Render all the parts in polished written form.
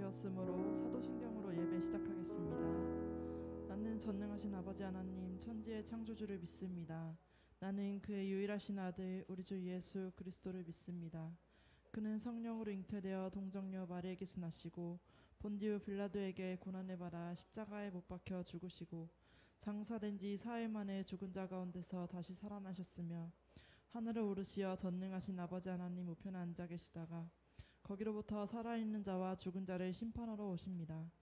되었으므로 사도신경으로 예배 시작하겠습니다. 나는 전능하신 아버지 하나님 천지의 창조주를 믿습니다. 나는 그의 유일하신 아들 우리 주 예수 그리스도를 믿습니다. 그는 성령으로 잉태되어 동정녀 마리에게서 나시고 본디오 빌라도에게 고난을 받아 십자가에 못 박혀 죽으시고 장사된 지 사흘 만에 죽은 자 가운데서 다시 살아나셨으며 하늘을 오르시어 전능하신 아버지 하나님 우편에 앉아 계시다가 거기로부터 살아있는 자와 죽은 자를 심판하러 오십니다.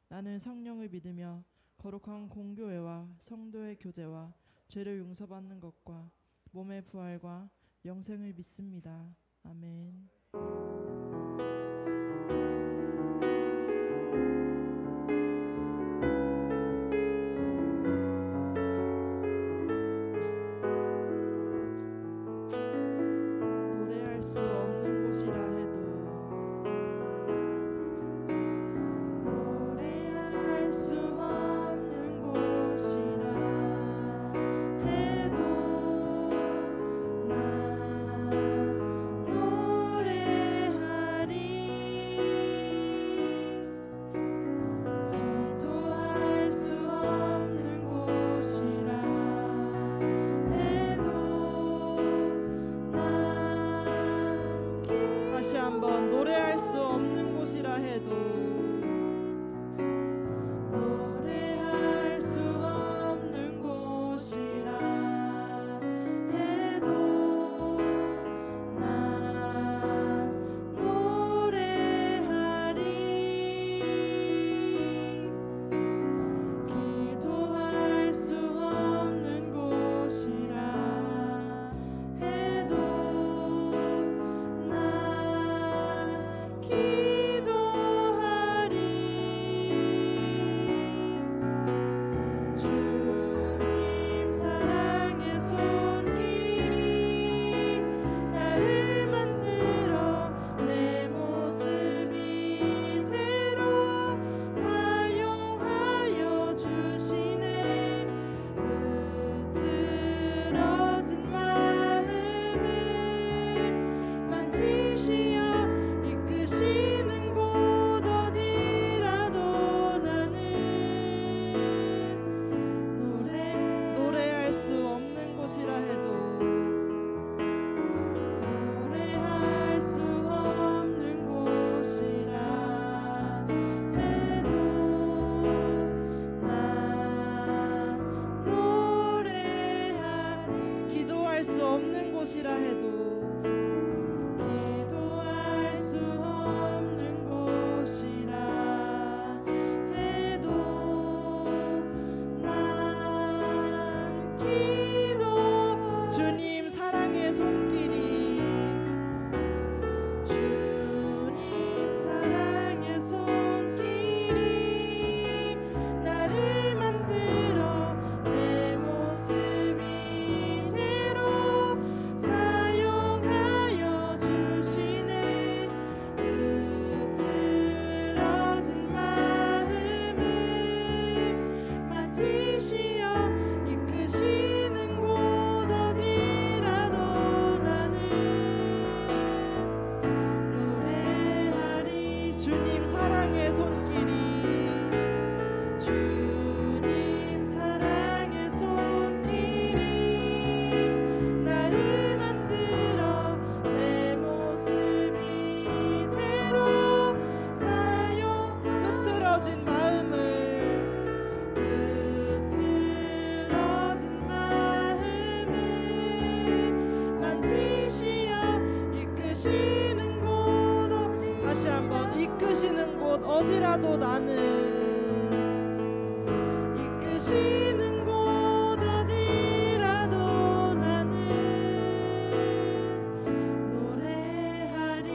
나는 성령을 믿으며 거룩한 공교회와 성도의 교제와 죄를 용서받는 것과 몸의 부활과 영생을 믿습니다. 아멘. 노래할 수 없는 곳이라 해도 노래할 수 없는 곳이라 해도 난 노래하리. 기도할 수 없는 곳이라 해도 다시 한번 노래할 수 없는 곳이라 해도 노래할 수 없는 곳이라 해도 난 노래하리. 기도할 수 없는 곳이라 해도 난 기도하리. 주님 사랑의 손길이 나를 만들어 내 모습 이대로 사용하여 주시네. 흐트러진 마음을 만지시어 이끄시는 곳 어디라도 나는 노래할 수 없는 곳이라 해도 노래할 수 없는 곳이라 해도 난 노래하리. 기도할 수 없는 곳이라 해도 기도할 수 없는 곳이라 해도 난 기도. 주님 사랑의 손길이 주님 사랑의 손길이 나를 만들어 내 모습 이대로 사용하여 주시네. 흐트러진 마음을 만지시어 이끄시는 곳 어디라도 나는 노래하리. 주님 사랑의 손길이 주님 사랑의 손길이 나를 만들어 내 모습 이대로 사용. 흐트러진 마음을 만지시어 이끄시는 곳 다시 한번 이끄시는 곳 어디라도 나는 이끄시는 곳 어디라도 나는 노래하리.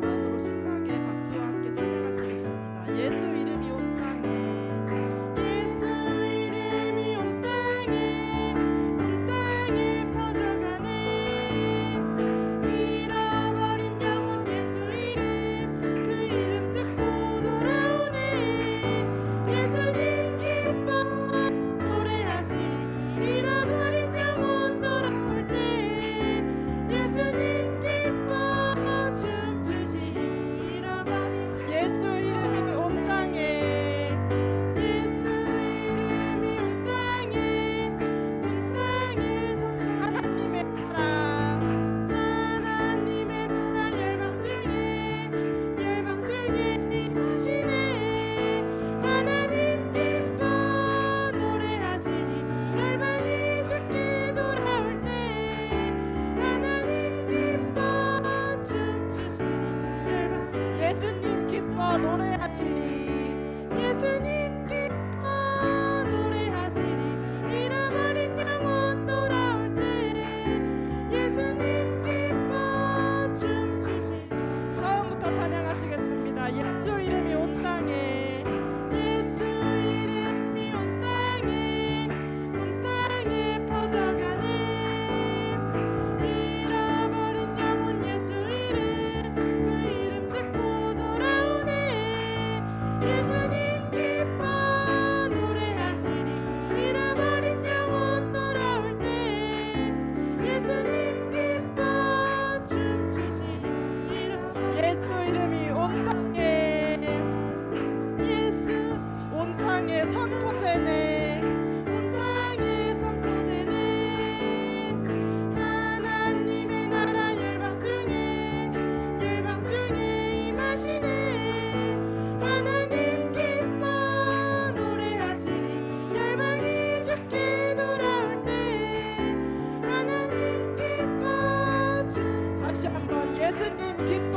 다음으로 신나게 박수와 함께 찬양하시겠습니다. 예수 이름이 온 땅에 예수 이름이 온 땅에 퍼져가네.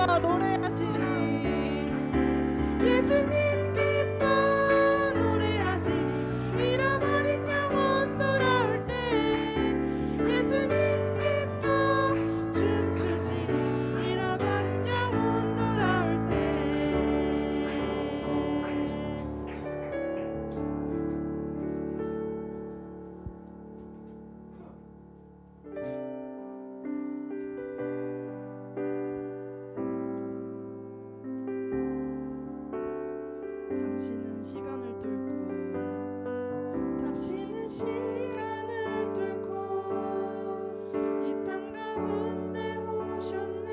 기뻐 노래하시리 예수님 기뻐 노래하시리 잃어버린 영혼 돌아올 때 예수님 기뻐 춤추시리 잃어버린 영혼 돌아올 때 당신은 시간을 뚫고 당신은 시간을 뚫고 이 땅 가운데 오셨네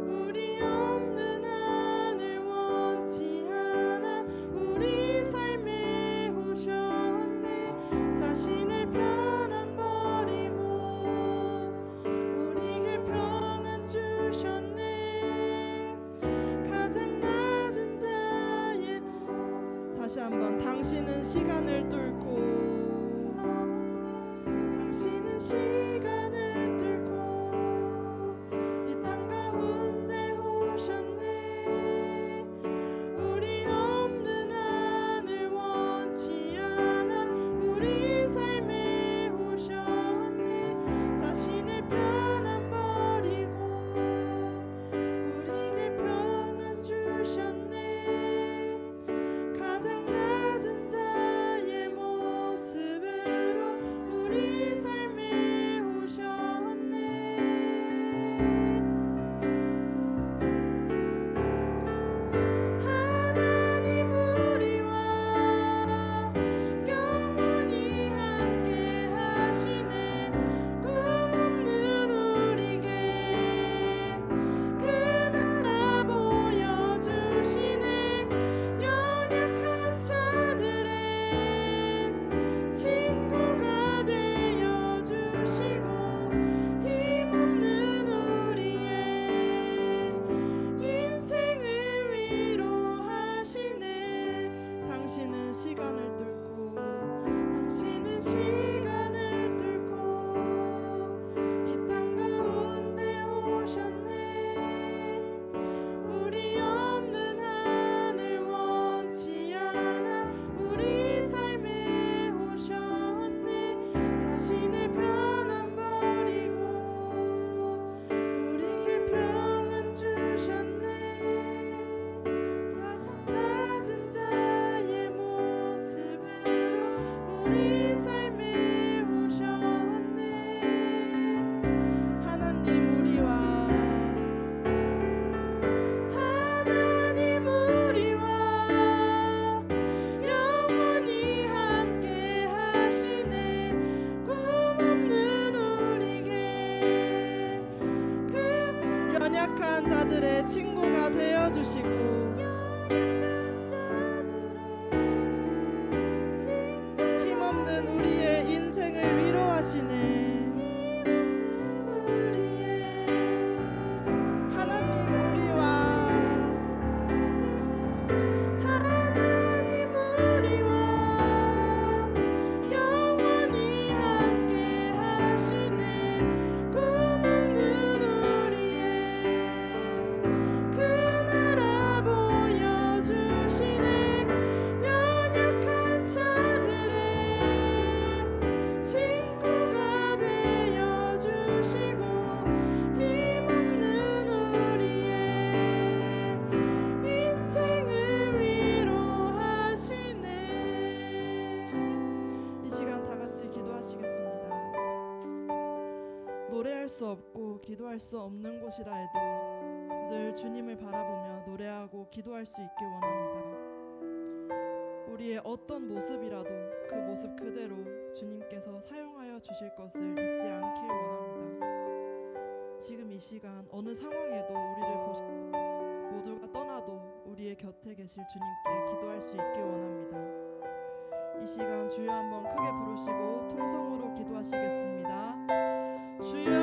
우리 없는 하늘 원치 않아 우리 삶에 오셨네 자신의 편안 버리고 우리에게 평안 주셨네 가장 낮은 자의 다시 한번 당신은 시간을 뚫고 당신은 시간을 뚫고 이 땅 가운데 오셨네 우리 없는 하늘 원치 않아 우리 삶에 오셨네 자신의 편안 버리고 우리에게 평안 주셨네 가장 낮은 자의 모습으로 우리 삶에 오셨네 하나님 우리와 영원히 함께 하시네 꿈 없는 우리에게 그 나라 보여주시네 연약한 자들의 친구가 되어주시고 힘없는 우리의 인생을 위로하시네 당신은 시간을 뚫고 당신은 시간을 뚫고 이 땅 가운데 오셨네 우리 없는 하늘 원치 않아 우리 삶에 오셨네 자신의 편안 버리고 우리에게 평안 주셨네 가장 낮은 자의 모습으로 우리 삶에 오셨네 하나님 우리와 하나님 우리와 영원히 함께 하시네 꿈 없는 우리에게 그 연약한 자들의 친구가 되어주시고 힘없는 우리의 인생을 위로하시네 하나님 우리와 하나님 우리와 영원히 함께 하시네 꿈 없는 우리의 그 나라 보여주시네 연약한 자들의 친구가 되어주시고 힘없는 우리의 인생을 위로하시네 이 시간 다 같이 기도하시겠습니다 노래할 수 없고 기도할 수 없는 곳이라 해도 늘 주님을 바라보며 노래하고 기도할 수 있길 원합니다 우리의 어떤 모습이라도 그 모습 그대로 주님께서 사용하여 주실 것을 잊지 않길 원합니다 지금 이 시간 어느 상황에도 우리를 모두가 떠나도 우리의 곁에 계실 주님께 기도할 수 있길 원합니다 이 시간 주여 한번 크게 부르시고 통성으로 기도하시겠습니다 주여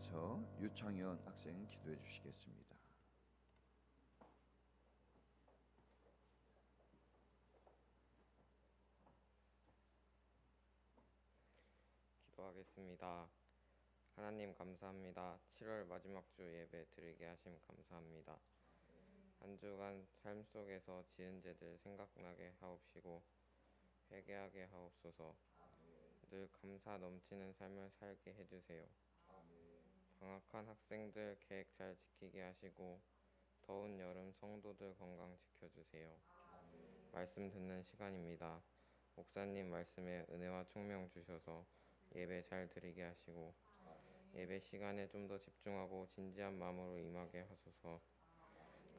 위해서 유창현 학생 기도해 주시겠습니다. 기도하겠습니다. 하나님 감사합니다. 7월 마지막 주 예배 드리게 하심 감사합니다. 한 주간 삶 속에서 지은 죄들 생각나게 하옵시고 회개하게 하옵소서. 늘 감사 넘치는 삶을 살게 해주세요. 방학한 학생들 계획 잘 지키게 하시고 더운 여름 성도들 건강 지켜주세요. 말씀 듣는 시간입니다. 목사님 말씀에 은혜와 총명 주셔서 예배 잘 드리게 하시고 예배 시간에 좀 더 집중하고 진지한 마음으로 임하게 하소서.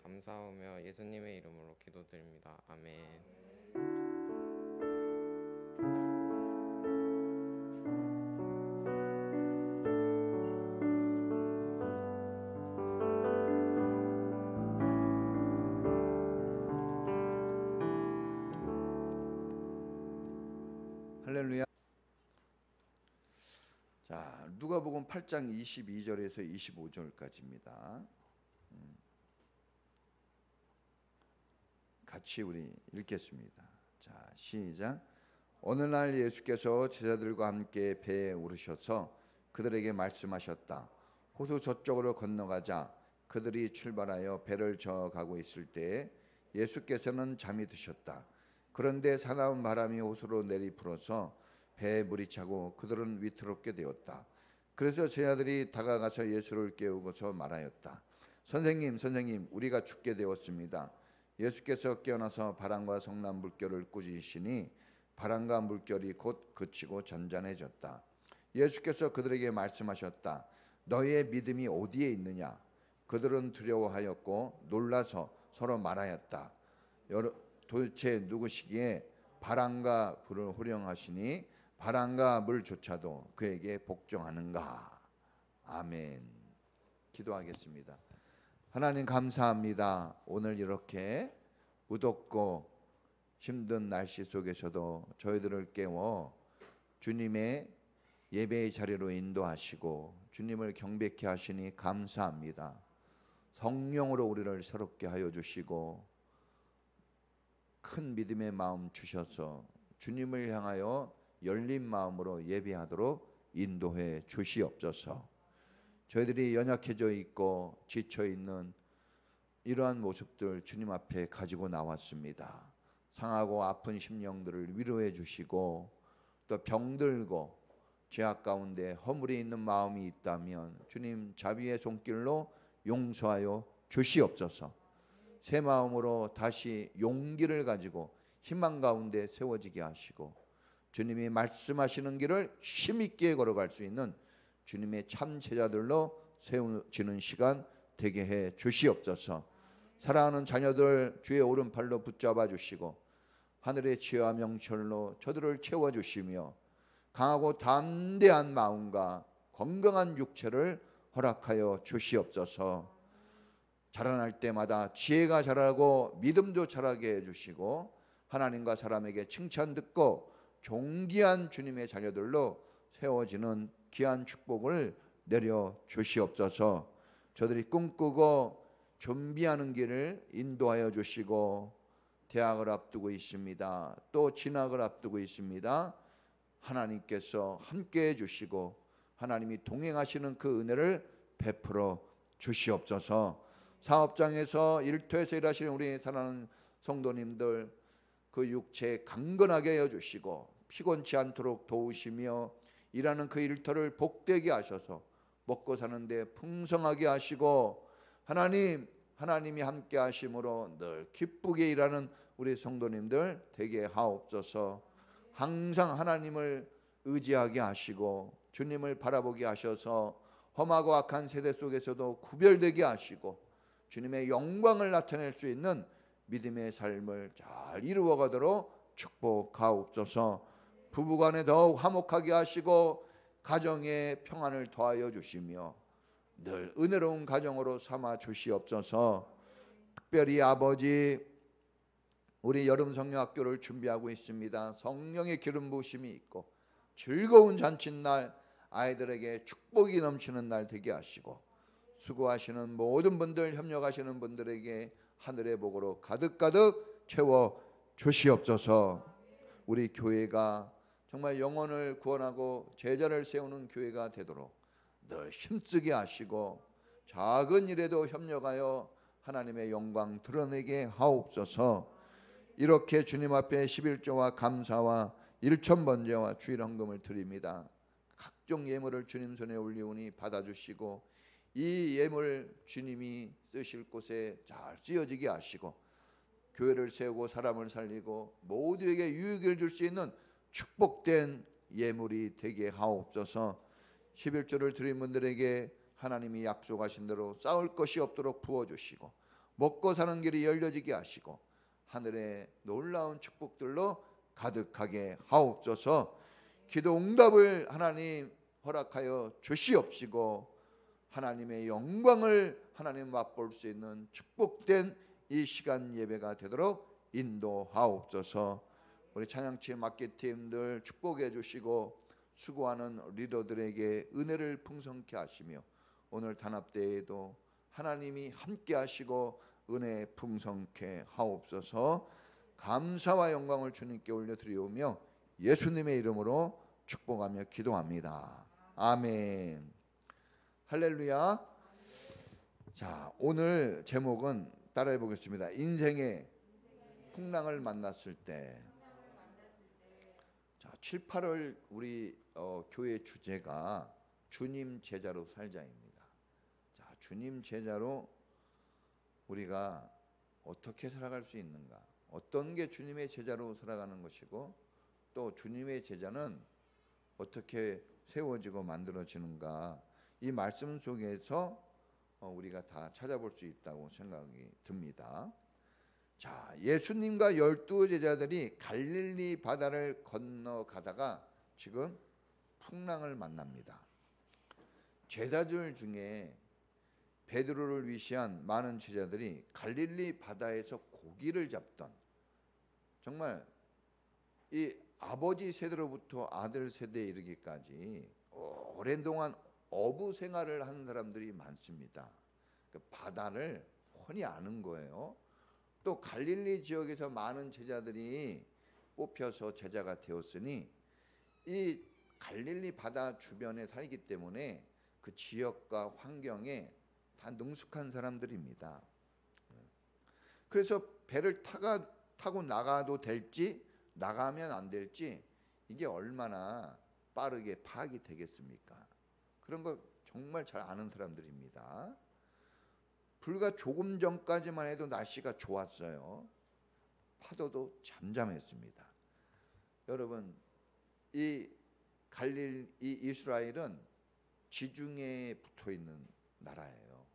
감사하며 예수님의 이름으로 기도드립니다. 아멘. 할렐루야. 자, 누가복음 8장 22절에서 25절까지입니다. 같이 우리 읽겠습니다. 자, 시작. 어느 날 예수께서 제자들과 함께 배에 오르셔서 그들에게 말씀하셨다. 호수 저쪽으로 건너가자. 그들이 출발하여 배를 저어가고 있을 때에 예수께서는 잠이 드셨다. 그런데 사나운 바람이 호수로 내리불어서 배에 물이 차고 그들은 위태롭게 되었다. 그래서 제자들이 다가가서 예수를 깨우고서 말하였다. 선생님, 선생님, 우리가 죽게 되었습니다. 예수께서 깨어나서 바람과 성난 물결을 꾸짖으시니 바람과 물결이 곧 그치고 잔잔해졌다. 예수께서 그들에게 말씀하셨다. 너희의 믿음이 어디에 있느냐? 그들은 두려워하였고 놀라서 서로 말하였다. 도대체 누구시기에 바람과 불을 호령하시니 바람과 물조차도 그에게 복종하는가? 아멘. 기도하겠습니다. 하나님 감사합니다. 오늘 이렇게 무덥고 힘든 날씨 속에서도 저희들을 깨워 주님의 예배의 자리로 인도하시고 주님을 경배케 하시니 감사합니다. 성령으로 우리를 새롭게 하여 주시고 큰 믿음의 마음 주셔서 주님을 향하여 열린 마음으로 예배하도록 인도해 주시옵소서. 저희들이 연약해져 있고 지쳐 있는 이러한 모습들 주님 앞에 가지고 나왔습니다. 상하고 아픈 심령들을 위로해 주시고 또 병들고 죄악 가운데 허물이 있는 마음이 있다면 주님 자비의 손길로 용서하여 주시옵소서. 새 마음으로 다시 용기를 가지고 희망 가운데 세워지게 하시고 주님이 말씀하시는 길을 힘있게 걸어갈 수 있는 주님의 참 제자들로 세워지는 시간 되게 해 주시옵소서. 사랑하는 자녀들 주의 오른팔로 붙잡아 주시고 하늘의 지혜와 명철로 저들을 채워주시며 강하고 담대한 마음과 건강한 육체를 허락하여 주시옵소서. 자라날 때마다 지혜가 자라고 믿음도 자라게 해주시고 하나님과 사람에게 칭찬 듣고 존귀한 주님의 자녀들로 세워지는 귀한 축복을 내려 주시옵소서. 저들이 꿈꾸고 준비하는 길을 인도하여 주시고 대학을 앞두고 있습니다. 또 진학을 앞두고 있습니다. 하나님께서 함께해 주시고 하나님이 동행하시는 그 은혜를 베풀어 주시옵소서. 사업장에서 일터에서 일하시는 우리 사랑하는 성도님들 그 육체 강건하게 하여 주시고 피곤치 않도록 도우시며 일하는 그 일터를 복되게 하셔서 먹고 사는데 풍성하게 하시고 하나님이 함께 하심으로 늘 기쁘게 일하는 우리 성도님들 되게 하옵소서. 항상 하나님을 의지하게 하시고 주님을 바라보게 하셔서 험하고 악한 세대 속에서도 구별되게 하시고 주님의 영광을 나타낼 수 있는 믿음의 삶을 잘 이루어가도록 축복하옵소서. 부부간에 더욱 화목하게 하시고 가정에 평안을 더하여 주시며 늘 은혜로운 가정으로 삼아 주시옵소서. 특별히 아버지 우리 여름 성령학교를 준비하고 있습니다. 성령의 기름 부으심이 있고 즐거운 잔칫날 아이들에게 축복이 넘치는 날 되게 하시고, 수고하시는 모든 분들, 협력하시는 분들에게 하늘의 복으로 가득가득 채워 주시옵소서. 우리 교회가 정말 영혼을 구원하고 제자를 세우는 교회가 되도록 늘 힘쓰게 하시고, 작은 일에도 협력하여 하나님의 영광 드러내게 하옵소서. 이렇게 주님 앞에 11조와 감사와 일천번제와 주일 헌금을 드립니다. 각종 예물을 주님 손에 올리오니 받아주시고, 이 예물 주님이 쓰실 곳에 잘 쓰여지게 하시고, 교회를 세우고 사람을 살리고 모두에게 유익을 줄 수 있는 축복된 예물이 되게 하옵소서. 11조를 드린 분들에게 하나님이 약속하신 대로 싸울 것이 없도록 부어주시고, 먹고 사는 길이 열려지게 하시고, 하늘의 놀라운 축복들로 가득하게 하옵소서. 기도 응답을 하나님 허락하여 주시옵시고, 하나님의 영광을 하나님 맛볼 수 있는 축복된 이 시간 예배가 되도록 인도하옵소서. 우리 찬양팀 마케팀들 축복해 주시고, 수고하는 리더들에게 은혜를 풍성케 하시며, 오늘 단합대회에도 하나님이 함께 하시고 은혜 풍성케 하옵소서. 감사와 영광을 주님께 올려드리오며 예수님의 이름으로 축복하며 기도합니다. 아멘. 할렐루야. 자, 오늘 제목은 따라해 보겠습니다. 인생의 풍랑을 만났을 때. 자, 7, 8월 우리 교회 주제가 주님 제자로 살자입니다. 자, 주님 제자로 우리가 어떻게 살아갈 수 있는가? 어떤 게 주님의 제자로 살아가는 것이고, 또 주님의 제자는 어떻게 세워지고 만들어지는가? 이 말씀 속에서 우리가 다 찾아볼 수 있다고 생각이 듭니다. 자, 예수님과 12제자들이 갈릴리 바다를 건너가다가 지금 풍랑을 만납니다. 제자들 중에 베드로를 위시한 많은 제자들이 갈릴리 바다에서 고기를 잡던, 정말 이 아버지 세대로부터 아들 세대에 이르기까지 오랜 동안 어부 생활을 하는 사람들이 많습니다. 그 바다를 훤히 아는 거예요. 또 갈릴리 지역에서 많은 제자들이 뽑혀서 제자가 되었으니, 이 갈릴리 바다 주변에 살기 때문에 그 지역과 환경에 다 능숙한 사람들입니다. 그래서 배를 타고 나가도 될지 나가면 안 될지 이게 얼마나 빠르게 파악이 되겠습니까? 그런 걸 정말 잘 아는 사람들입니다. 불과 조금 전까지만 해도 날씨가 좋았어요. 파도도 잠잠했습니다. 여러분, 이 이스라엘은 지중해에 붙어 있는 나라예요.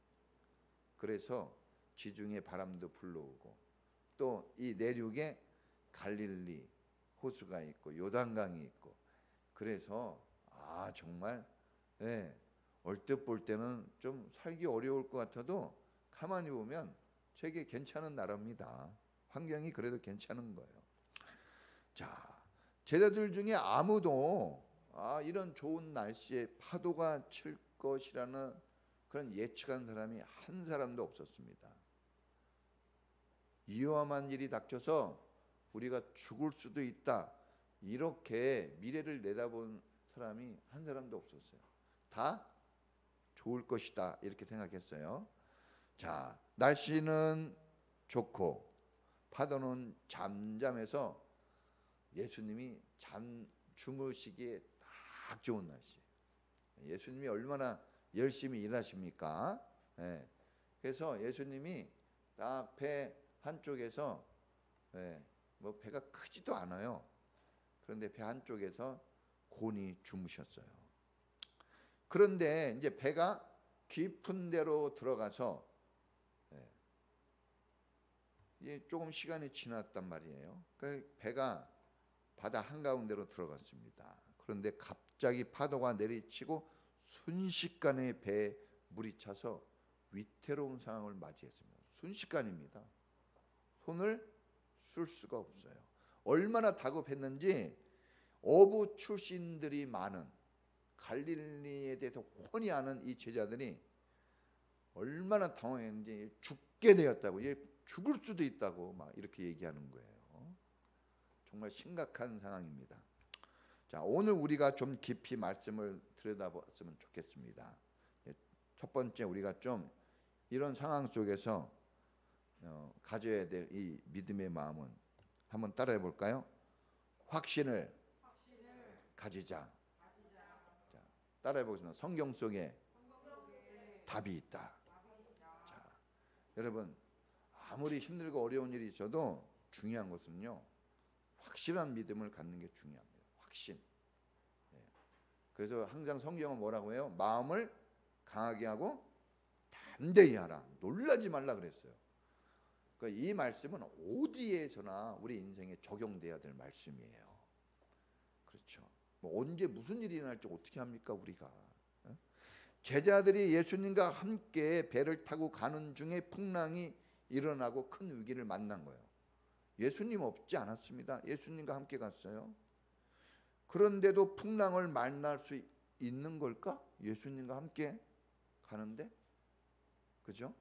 그래서 지중해 바람도 불러오고, 또 이 내륙에 갈릴리 호수가 있고 요단강이 있고, 그래서 정말 얼뜻 볼 때는 좀 살기 어려울 것 같아도 가만히 보면 되게 괜찮은 나라입니다. 환경이 그래도 괜찮은 거예요. 자, 제자들 중에 아무도 이런 좋은 날씨에 파도가 칠 것이라는 그런 예측한 사람이 한 사람도 없었습니다. 위험한 일이 닥쳐서 우리가 죽을 수도 있다, 이렇게 미래를 내다본 사람이 한 사람도 없었어요. 다 좋을 것이다 이렇게 생각했어요. 자, 날씨는 좋고 파도는 잠잠해서 예수님이 주무시기에 딱 좋은 날씨. 예수님이 얼마나 열심히 일하십니까? 그래서 예수님이 딱 배 한쪽에서, 뭐 배가 크지도 않아요. 그런데 배 한쪽에서 곤히 주무셨어요. 그런데 이제 배가 깊은 데로 들어가서 이제 조금 시간이 지났단 말이에요. 그 배가 바다 한가운데로 들어갔습니다. 그런데 갑자기 파도가 내리치고 순식간에 배에 물이 차서 위태로운 상황을 맞이했습니다. 순식간입니다. 손을 쓸 수가 없어요. 얼마나 다급했는지 어부 출신들이 많은 갈릴리에 대해서 훤히 아는 이 제자들이 얼마나 당황했는지 죽게 되었다고, 이제 죽을 수도 있다고 막 이렇게 얘기하는 거예요. 정말 심각한 상황입니다. 자, 오늘 우리가 좀 깊이 말씀을 들여다봤으면 좋겠습니다. 첫 번째, 우리가 좀 이런 상황 속에서 가져야 될 이 믿음의 마음은 한번 따라해 볼까요? 확신을 가지자. 자, 따라해 보겠습니다. 성경 속에 답이 있다. 자, 여러분, 아무리 힘들고 어려운 일이 있어도 중요한 것은요, 확실한 믿음을 갖는 게 중요합니다. 확신. 그래서 항상 성경은 뭐라고 해요? 마음을 강하게 하고 담대히 하라. 놀라지 말라 그랬어요. 그러니까 이 말씀은 어디에서나 우리 인생에 적용돼야 될 말씀이에요. 그렇죠. 뭐 언제 무슨 일이 일어날지 어떻게 합니까, 우리가? 제자들이 예수님과 함께 배를 타고 가는 중에 풍랑이 일어나고 큰 위기를 만난 거예요. 예수님 없지 않았습니다. 예수님과 함께 갔어요. 그런데도 풍랑을 만날 수 있는 걸까? 예수님과 함께 가는데, 그죠?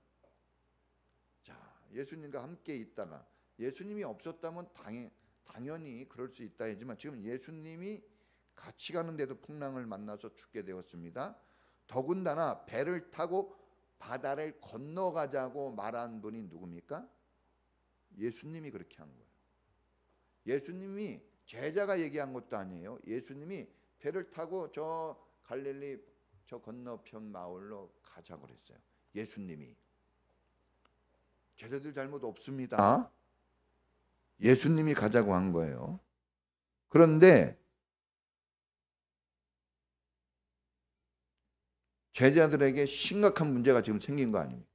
자, 예수님과 함께 있다가 예수님이 없었다면 당연히 그럴 수 있다 하지만 지금 예수님이 같이 가는데도 풍랑을 만나서 죽게 되었습니다. 더군다나 배를 타고 바다를 건너가자고 말한 분이 누굽니까? 예수님이 그렇게 한 거예요. 예수님이, 제자가 얘기한 것도 아니에요. 예수님이 배를 타고 저 갈릴리 저 건너편 마을로 가자고 그랬어요. 예수님이. 제자들 잘못 없습니다. 예수님이 가자고 한 거예요. 그런데 제자들에게 심각한 문제가 지금 생긴 거 아닙니까?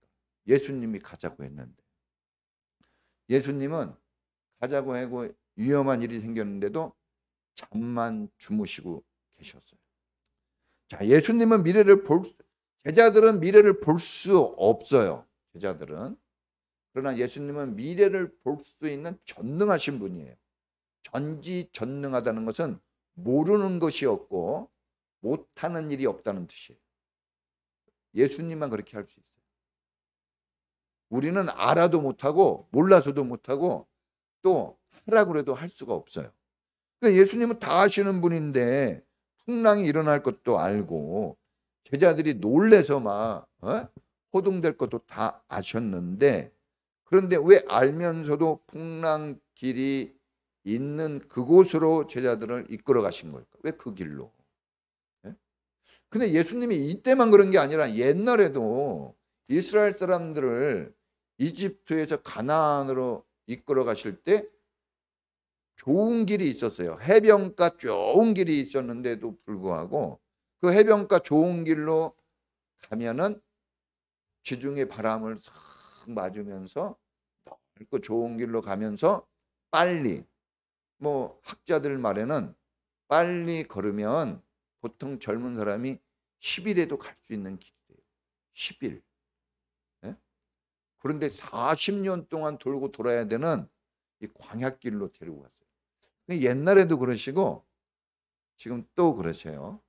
예수님이 가자고 했는데, 예수님은 가자고 하고 위험한 일이 생겼는데도 잠만 주무시고 계셨어요. 자, 예수님은 제자들은 미래를 볼 수 없어요. 제자들은. 그러나 예수님은 미래를 볼 수 있는 전능하신 분이에요. 전지전능하다는 것은 모르는 것이 없고 못하는 일이 없다는 뜻이에요. 예수님만 그렇게 할 수 있어요. 우리는 알아도 못하고 몰라서도 못하고 또 하라고 해도 할 수가 없어요. 그러니까 예수님은 다 아시는 분인데 풍랑이 일어날 것도 알고 제자들이 놀래서 막 호둥될 것도 다 아셨는데, 그런데 왜 알면서도 풍랑길이 있는 그곳으로 제자들을 이끌어 가신 걸까? 왜 그 길로? 근데 예수님이 이때만 그런 게 아니라 옛날에도 이스라엘 사람들을 이집트에서 가나안으로 이끌어 가실 때 좋은 길이 있었어요. 해변가 좋은 길이 있었는데도 불구하고 그 해변가 좋은 길로 가면은 지중해 바람을 싹 맞으면서 넓고 좋은 길로 가면서 빨리, 뭐 학자들 말에는 빨리 걸으면 보통 젊은 사람이 10일에도 갈 수 있는 길이에요. 10일. 네? 그런데 40년 동안 돌고 돌아야 되는 이 광야길로 데리고 갔어요. 옛날에도 그러시고 지금 또 그러세요.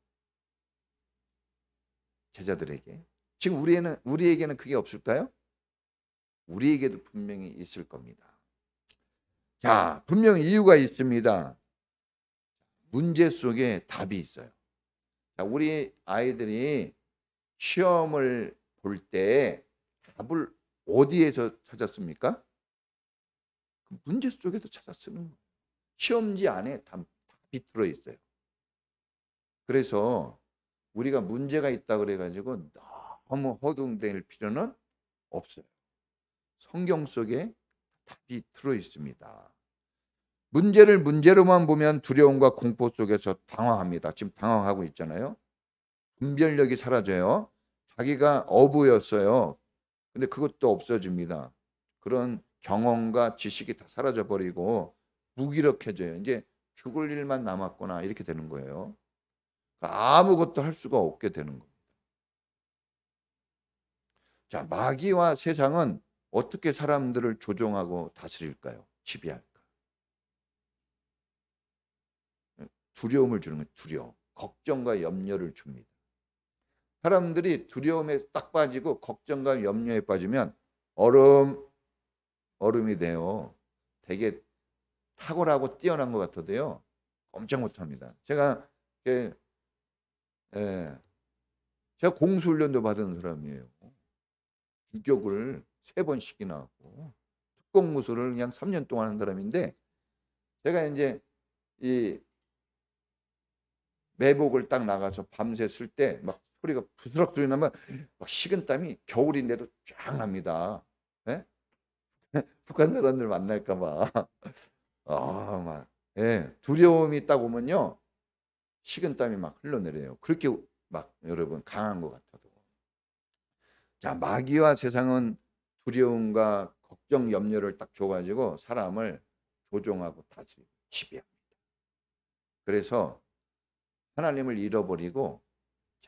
제자들에게. 지금 우리에게는 그게 없을까요? 우리에게도 분명히 있을 겁니다. 자, 분명히 이유가 있습니다. 문제 속에 답이 있어요. 자, 우리 아이들이 시험을 볼 때 답을 어디에서 찾았습니까? 그 문제 속에서 찾아 쓰는 거예요. 시험지 안에 답이 들어있어요. 그래서 우리가 문제가 있다 그래가지고 너무 허둥댈 필요는 없어요. 성경 속에 답이 들어있습니다. 문제를 문제로만 보면 두려움과 공포 속에서 당황합니다. 지금 당황하고 있잖아요. 분별력이 사라져요. 자기가 어부였어요. 근데 그것도 없어집니다. 그런 경험과 지식이 다 사라져버리고 무기력해져요. 이제 죽을 일만 남았구나 이렇게 되는 거예요. 아무것도 할 수가 없게 되는 겁니다. 자, 마귀와 세상은 어떻게 사람들을 조종하고 다스릴까요? 지배할까? 두려움을 주는 거예요. 두려움, 걱정과 염려를 줍니다. 사람들이 두려움에 딱 빠지고 걱정과 염려에 빠지면 얼음이 돼요. 되게 탁월하고 뛰어난 것 같아도요, 꼼짝 못합니다. 제가 공수훈련도 받은 사람이에요. 유격을 3번씩이나 하고 특공무술을 그냥 3년 동안 한 사람인데, 제가 이제 이 매복을 딱 나가서 밤새 쓸 때 막 소리가 부스럭 소리 나면 막 식은땀이 겨울인데도 쫙 납니다. 예? 북한 사람들 만날까 봐. 두려움이 딱 오면요, 식은땀이 막 흘러내려요. 그렇게 막 여러분 강한 것 같아도. 자, 마귀와 세상은 두려움과 걱정, 염려를 딱 줘가지고 사람을 조종하고 다스리고 지배합니다. 그래서 하나님을 잃어버리고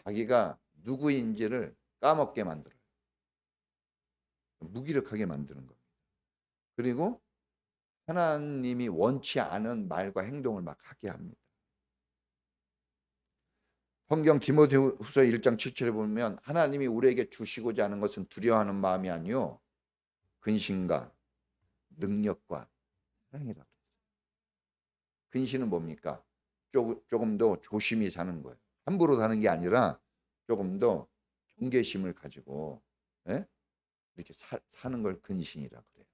자기가 누구인지를 까먹게 만들어요. 무기력하게 만드는 겁니다. 그리고 하나님이 원치 않은 말과 행동을 막 하게 합니다. 성경 디모데후서 1장 7절에 보면 하나님이 우리에게 주시고자 하는 것은 두려워하는 마음이 아니요 근신과 능력과 사랑이라고 했어요. 근신은 뭡니까? 조금 더 조심히 사는 거예요. 함부로 사는 게 아니라 조금 더 경계심을 가지고 이렇게 사는 걸 근신이라고 그래요.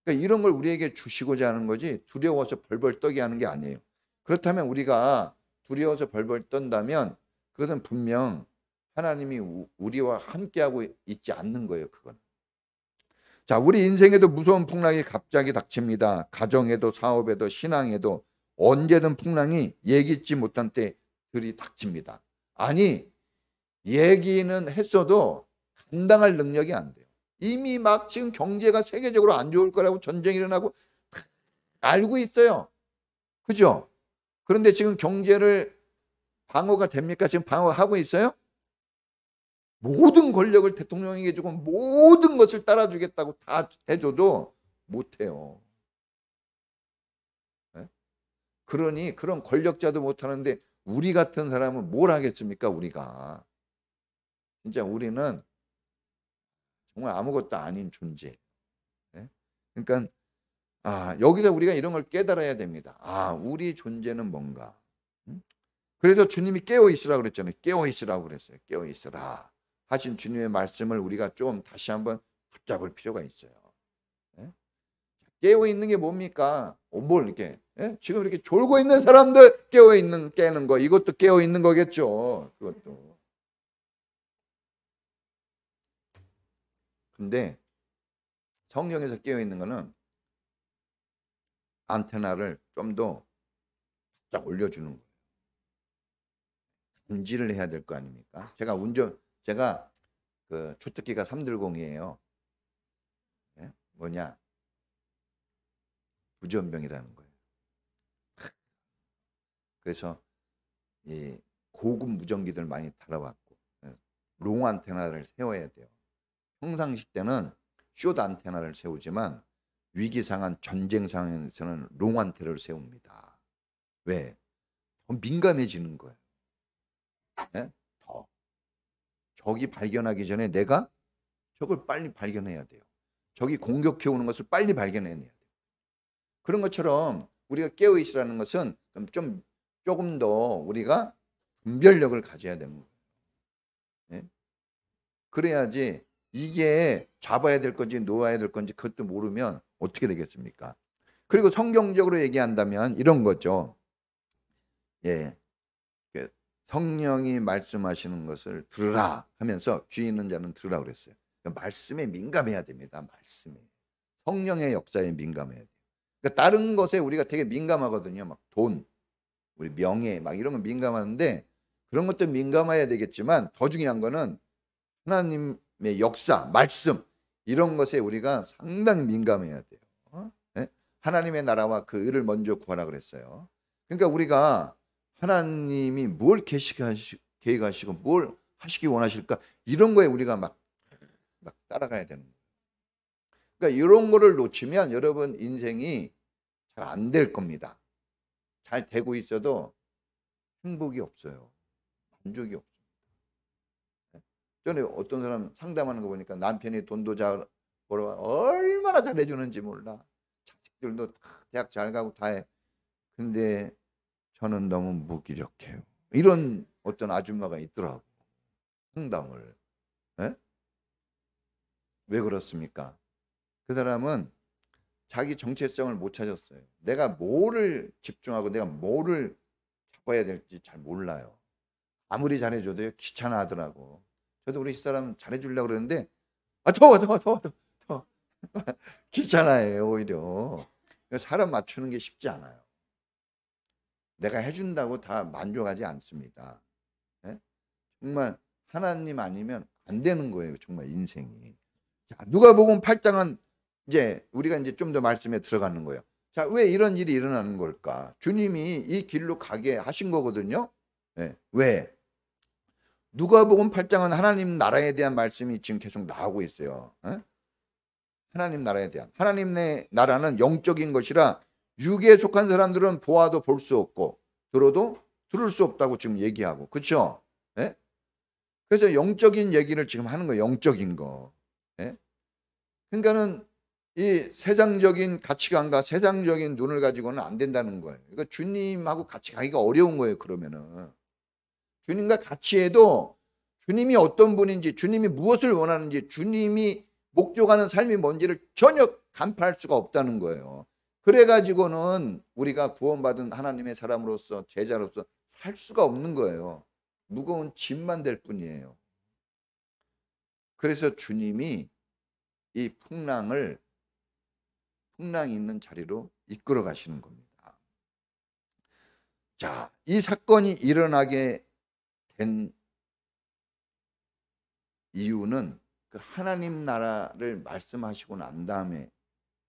그러니까 이런 걸 우리에게 주시고자 하는 거지 두려워서 벌벌 떠게 하는 게 아니에요. 그렇다면 우리가 두려워서 벌벌 떤다면 그것은 분명 하나님이 우리와 함께하고 있지 않는 거예요. 그건. 자, 우리 인생에도 무서운 풍랑이 갑자기 닥칩니다. 가정에도 사업에도 신앙에도 언제든 풍랑이 예기치 못한 때 들이닥칩니다. 아니, 얘기는 했어도 감당할 능력이 안 돼요. 이미 막 지금 경제가 세계적으로 안 좋을 거라고 전쟁이 일어나고 알고 있어요. 그죠? 그런데 지금 경제를 방어가 됩니까? 지금 방어하고 있어요? 모든 권력을 대통령에게 주고 모든 것을 따라주겠다고 다 해줘도 못해요. 그러니 그런 권력자도 못하는데 우리 같은 사람은 뭘 하겠습니까? 우리가. 진짜 우리는 정말 아무것도 아닌 존재. 그러니까 여기서 우리가 이런 걸 깨달아야 됩니다. 우리 존재는 뭔가. 그래서 주님이 깨어 있으라고 그랬잖아요. 깨어 있으라고 그랬어요. 깨어 있으라 하신 주님의 말씀을 우리가 좀 다시 한번 붙잡을 필요가 있어요. 깨어 있는 게 뭡니까? 뭘 이렇게 지금 이렇게 졸고 있는 사람들 깨는 거, 이것도 깨어 있는 거겠죠. 그것도. 근데 성경에서 깨어 있는 거는 안테나를 좀 더 딱 올려주는 거예요. 감지를 해야 될 거 아닙니까? 제가 그 주특기가 3들공이에요. 뭐냐? 부전병이라는 거예요. 그래서 이 고급 무전기들 많이 달아왔고 롱 안테나를 세워야 돼요. 평상시 때는 숏 안테나를 세우지만 위기 상황, 전쟁 상황에서는 롱 안테나를 세웁니다. 왜? 더 민감해지는 거예요. 더. 적이 발견하기 전에 내가 적을 빨리 발견해야 돼요. 적이 공격해 오는 것을 빨리 발견해야 돼요. 그런 것처럼 우리가 깨어 있으라는 것은 조금 더 우리가 분별력을 가져야 되는 거예요. 그래야지 이게 잡아야 될 건지 놓아야 될 건지 그것도 모르면 어떻게 되겠습니까? 그리고 성경적으로 얘기한다면 이런 거죠. 성령이 말씀하시는 것을 들으라 하면서 귀 있는 자는 들으라 그랬어요. 그러니까 말씀에 민감해야 됩니다. 말씀에. 성령의 역사에 민감해야 돼요. 그러니까 다른 것에 우리가 되게 민감하거든요. 막 돈, 우리 명예 막 이런 거 민감하는데 그런 것도 민감해야 되겠지만 더 중요한 거는 하나님의 역사, 말씀 이런 것에 우리가 상당히 민감해야 돼요. 하나님의 나라와 그 의를 먼저 구하라 그랬어요. 그러니까 우리가 하나님이 뭘 계획하시고 뭘 하시기 원하실까 이런 거에 우리가 막 따라가야 되는 거예요. 그러니까 이런 거를 놓치면 여러분 인생이 잘 안 될 겁니다. 잘 되고 있어도 행복이 없어요. 만족이 없어요. 전에 어떤 사람 상담하는 거 보니까 남편이 돈도 잘 벌어 얼마나 잘해주는지 몰라. 자식들도 다 대학 잘 가고 다 해. 근데 저는 너무 무기력해요. 이런 어떤 아줌마가 있더라고. 상담을. 예? 왜 그렇습니까? 그 사람은 자기 정체성을 못 찾았어요. 내가 뭐를 집중하고 내가 뭐를 잡아야 될지 잘 몰라요. 아무리 잘해줘도 귀찮아 하더라고. 저도 우리 집사람 잘해주려고 그러는데 더워 귀찮아해요. 오히려 사람 맞추는 게 쉽지 않아요. 내가 해준다고 다 만족하지 않습니다. 예? 정말 하나님 아니면 안 되는 거예요. 정말 인생이. 자, 누가복음 8장은 이제 우리가 이제 좀 더 말씀에 들어가는 거예요. 자, 왜 이런 일이 일어나는 걸까? 주님이 이 길로 가게 하신 거거든요. 예. 왜? 누가복음 8장은 하나님 나라에 대한 말씀이 지금 계속 나오고 있어요. 예? 하나님 나라에 대한. 하나님의 나라는 영적인 것이라 육에 속한 사람들은 보아도 볼 수 없고 들어도 들을 수 없다고 지금 얘기하고. 그렇죠? 예? 그래서 영적인 얘기를 지금 하는 거예요. 영적인 거. 예? 그러니까는 이 세상적인 가치관과 세상적인 눈을 가지고는 안 된다는 거예요. 그러니까 주님하고 같이 가기가 어려운 거예요. 그러면은 주님과 같이 해도 주님이 어떤 분인지, 주님이 무엇을 원하는지, 주님이 목적하는 삶이 뭔지를 전혀 간파할 수가 없다는 거예요. 그래가지고는 우리가 구원받은 하나님의 사람으로서 제자로서 살 수가 없는 거예요. 무거운 짐만 될 뿐이에요. 그래서 주님이 이 풍랑이 있는 자리로 이끌어 가시는 겁니다. 자, 이 사건이 일어나게 된 이유는 그 하나님 나라를 말씀하시고 난 다음에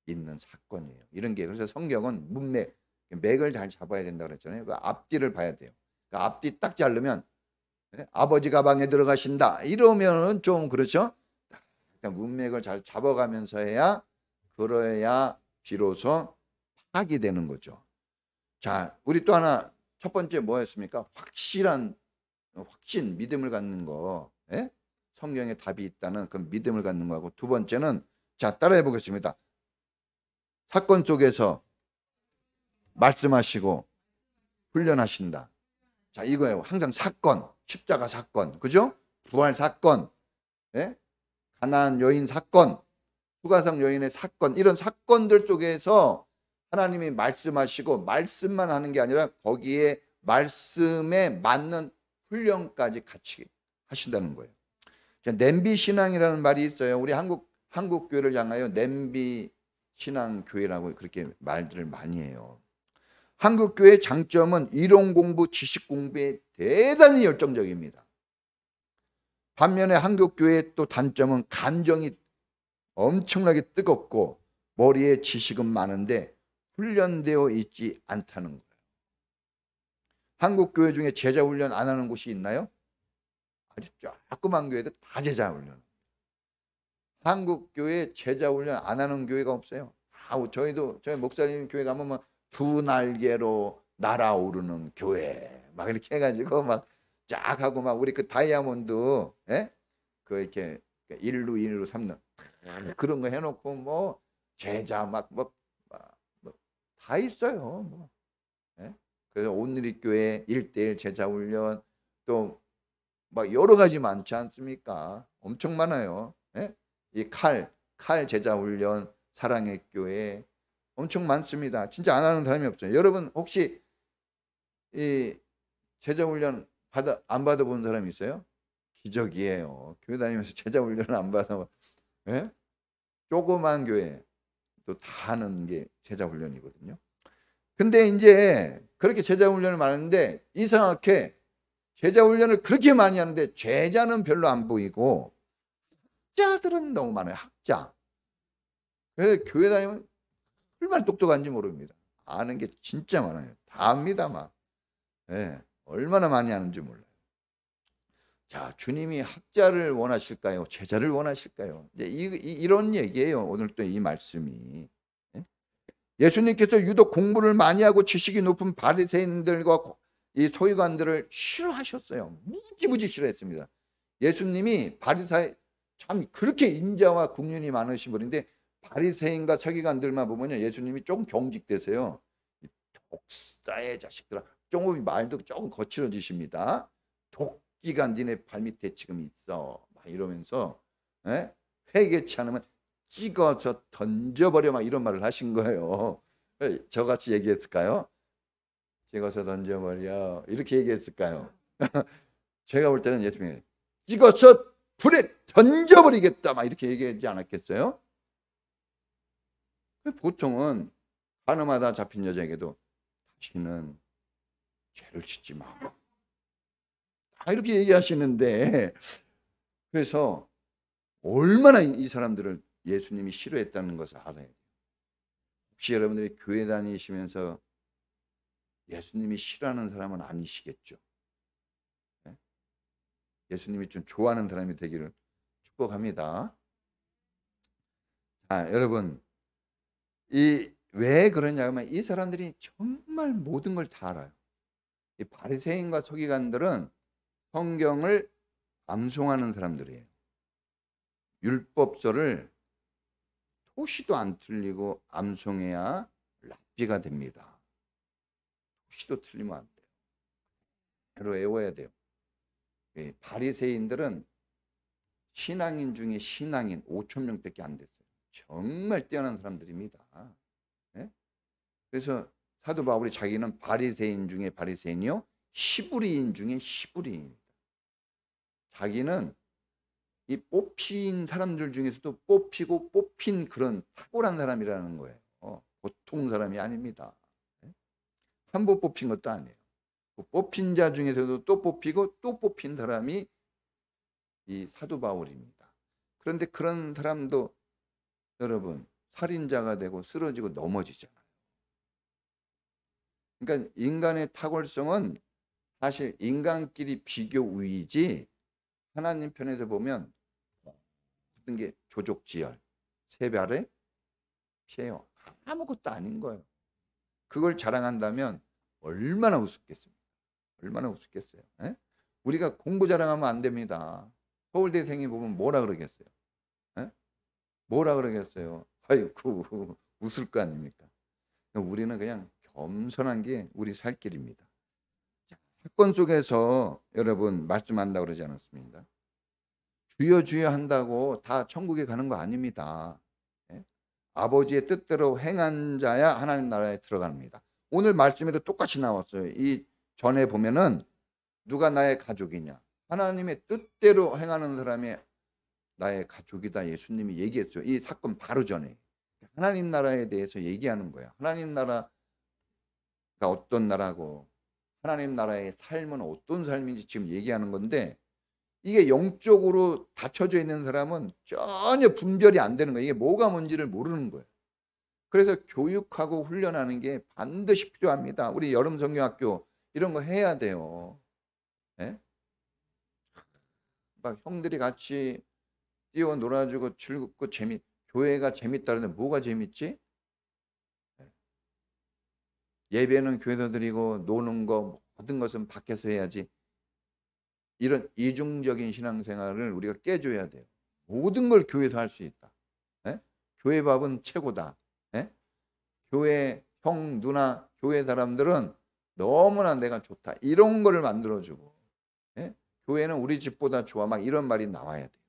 있는 사건이에요. 이런 게 그래서 성경은 문맥, 맥을 잘 잡아야 된다고 그랬잖아요. 그 앞뒤를 봐야 돼요. 그 앞뒤 딱 자르면 아버지 가방에 들어가신다 이러면은 좀 그렇죠. 문맥을 잘 잡아가면서 해야 그러야 비로소 파악이 되는 거죠. 자, 우리 또 하나 첫 번째 뭐였습니까? 확신, 믿음을 갖는 거. 예? 성경에 답이 있다는 그 믿음을 갖는 거하고 두 번째는 자 따라해 보겠습니다. 사건 속에서 말씀하시고 훈련하신다. 자 이거예요. 항상 사건, 십자가 사건, 그죠? 부활 사건, 예? 가나안 여인 사건, 수가성 여인의 사건, 이런 사건들 속에서 하나님이 말씀하시고 말씀만 하는 게 아니라 거기에 말씀에 맞는 훈련까지 같이 하신다는 거예요. 냄비 신앙이라는 말이 있어요. 우리 한국 교회를 향하여 냄비 신앙 교회라고 그렇게 말들을 많이 해요. 한국 교회의 장점은 이론 공부, 지식 공부에 대단히 열정적입니다. 반면에 한국 교회의 또 단점은 감정이 엄청나게 뜨겁고 머리에 지식은 많은데 훈련되어 있지 않다는 거예요. 한국 교회 중에 제자 훈련 안 하는 곳이 있나요? 아주 조그만 교회도 다 제자 훈련. 한국 교회 제자 훈련 안 하는 교회가 없어요. 저희 목사님 교회 가면 막 두 날개로 날아오르는 교회 막 이렇게 해가지고 막 쫙 하고 막 우리 그 다이아몬드 그 이렇게 1루 2루 3루 그런 거 해놓고 뭐 제자 막 다 있어요. 뭐. 그래서 온누리교회 1:1 제자 훈련 또 막 여러 가지 많지 않습니까? 엄청 많아요. 이 칼 제자 훈련, 사랑의 교회 엄청 많습니다. 진짜 안 하는 사람이 없어요. 여러분 혹시 이 제자 훈련 안 받아본 사람이 있어요? 기적이에요. 교회 다니면서 제자 훈련을 안 받아. 조그만 교회 또 다 하는 게 제자 훈련이거든요. 근데 이제 그렇게 제자 훈련을 많이 하는데 이상하게 제자 훈련을 그렇게 많이 하는데 제자는 별로 안 보이고 학자들은 너무 많아요. 학자. 그래서 교회 다니면 얼마나 똑똑한지 모릅니다. 아는 게 진짜 많아요. 다 압니다 막. 얼마나 많이 하는지 몰라요. 자, 주님이 학자를 원하실까요? 제자를 원하실까요? 이제 이런 얘기예요. 오늘 또 이 말씀이. 예수님께서 유독 공부를 많이 하고 지식이 높은 바리새인들과 이 서기관들을 싫어하셨어요. 무지무지 싫어했습니다. 예수님이 바리사의 참 그렇게 인자와 국륜이 많으신 분인데 바리새인과 서기관들만 보면요, 예수님이 조금 경직되세요. 독사의 자식들아, 조금 말도 조금 거칠어지십니다. 도끼가 니네 발밑에 지금 있어, 막 이러면서 회개치 않으면 찍어서 던져버려, 막 이런 말을 하신 거예요. 저같이 얘기했을까요? 찍어서 던져버려 이렇게 얘기했을까요? 제가 볼 때는 예수님이 찍어서 불에 던져버리겠다 막 이렇게 얘기하지 않았겠어요? 보통은 가늠하다 잡힌 여자에게도 다시는 죄를 짓지 마, 다 이렇게 얘기하시는데, 그래서 얼마나 이 사람들을 예수님이 싫어했다는 것을 알아야 돼요. 혹시 여러분들이 교회 다니시면서 예수님이 싫어하는 사람은 아니시겠죠? 예수님이 좀 좋아하는 사람이 되기를 축복합니다. 여러분, 왜 그러냐면 이 사람들이 정말 모든 걸 다 알아요. 이 바리새인과 서기관들은 성경을 암송하는 사람들이에요. 율법서를 토시도 안 틀리고 암송해야 랍비가 됩니다. 토시도 틀리면 안 돼요. 그대로 외워야 돼요. 바리새인들은 신앙인 중에 신앙인 5천 명밖에 안 됐어요. 정말 뛰어난 사람들입니다. 그래서 사도 바울이 자기는 바리새인 중에 바리새인이요, 히브리인 중에 히브리인입니다. 자기는 이 뽑힌 사람들 중에서도 뽑히고 뽑힌 그런 탁월한 사람이라는 거예요. 보통 사람이 아닙니다. 한 번 뽑힌 것도 아니에요. 뽑힌 자 중에서도 또 뽑히고 또 뽑힌 사람이 이 사도 바울입니다. 그런데 그런 사람도 여러분 살인자가 되고 쓰러지고 넘어지잖아요. 그러니까 인간의 탁월성은 사실 인간끼리 비교 우위지, 하나님 편에서 보면 모든 게 조족지열, 세발의 피해요. 아무것도 아닌 거예요. 그걸 자랑한다면 얼마나 우습겠습니까? 얼마나 우습겠어요. 우리가 공부 자랑하면 안 됩니다. 서울대생이 보면 뭐라 그러겠어요? 뭐라 그러겠어요? 아이고, 웃을 거 아닙니까? 우리는 그냥 겸손한 게 우리 살 길입니다. 사건 속에서 여러분 말씀한다고 그러지 않았습니다. 주여 주여 한다고 다 천국에 가는 거 아닙니다. 아버지의 뜻대로 행한 자야 하나님 나라에 들어갑니다. 오늘 말씀에도 똑같이 나왔어요. 이 전에 보면은 누가 나의 가족이냐, 하나님의 뜻대로 행하는 사람이 나의 가족이다, 예수님이 얘기했어요. 이 사건 바로 전에 하나님 나라에 대해서 얘기하는 거야. 하나님 나라가 어떤 나라고 하나님 나라의 삶은 어떤 삶인지 지금 얘기하는 건데, 이게 영적으로 닫혀져 있는 사람은 전혀 분별이 안 되는 거예요. 이게 뭐가 뭔지를 모르는 거예요. 그래서 교육하고 훈련하는 게 반드시 필요합니다. 우리 여름 성경학교 이런 거 해야 돼요. 막 형들이 같이 뛰어 놀아주고 즐겁고 교회가 재밌다는데 뭐가 재밌지? 예배는 교회에서 드리고 노는 거 모든 것은 밖에서 해야지. 이런 이중적인 신앙생활을 우리가 깨줘야 돼요. 모든 걸 교회에서 할 수 있다. 교회 밥은 최고다. 교회 형 누나 교회 사람들은 너무나 내가 좋다, 이런 거를 만들어주고, 교회는 우리 집보다 좋아, 막 이런 말이 나와야 돼요.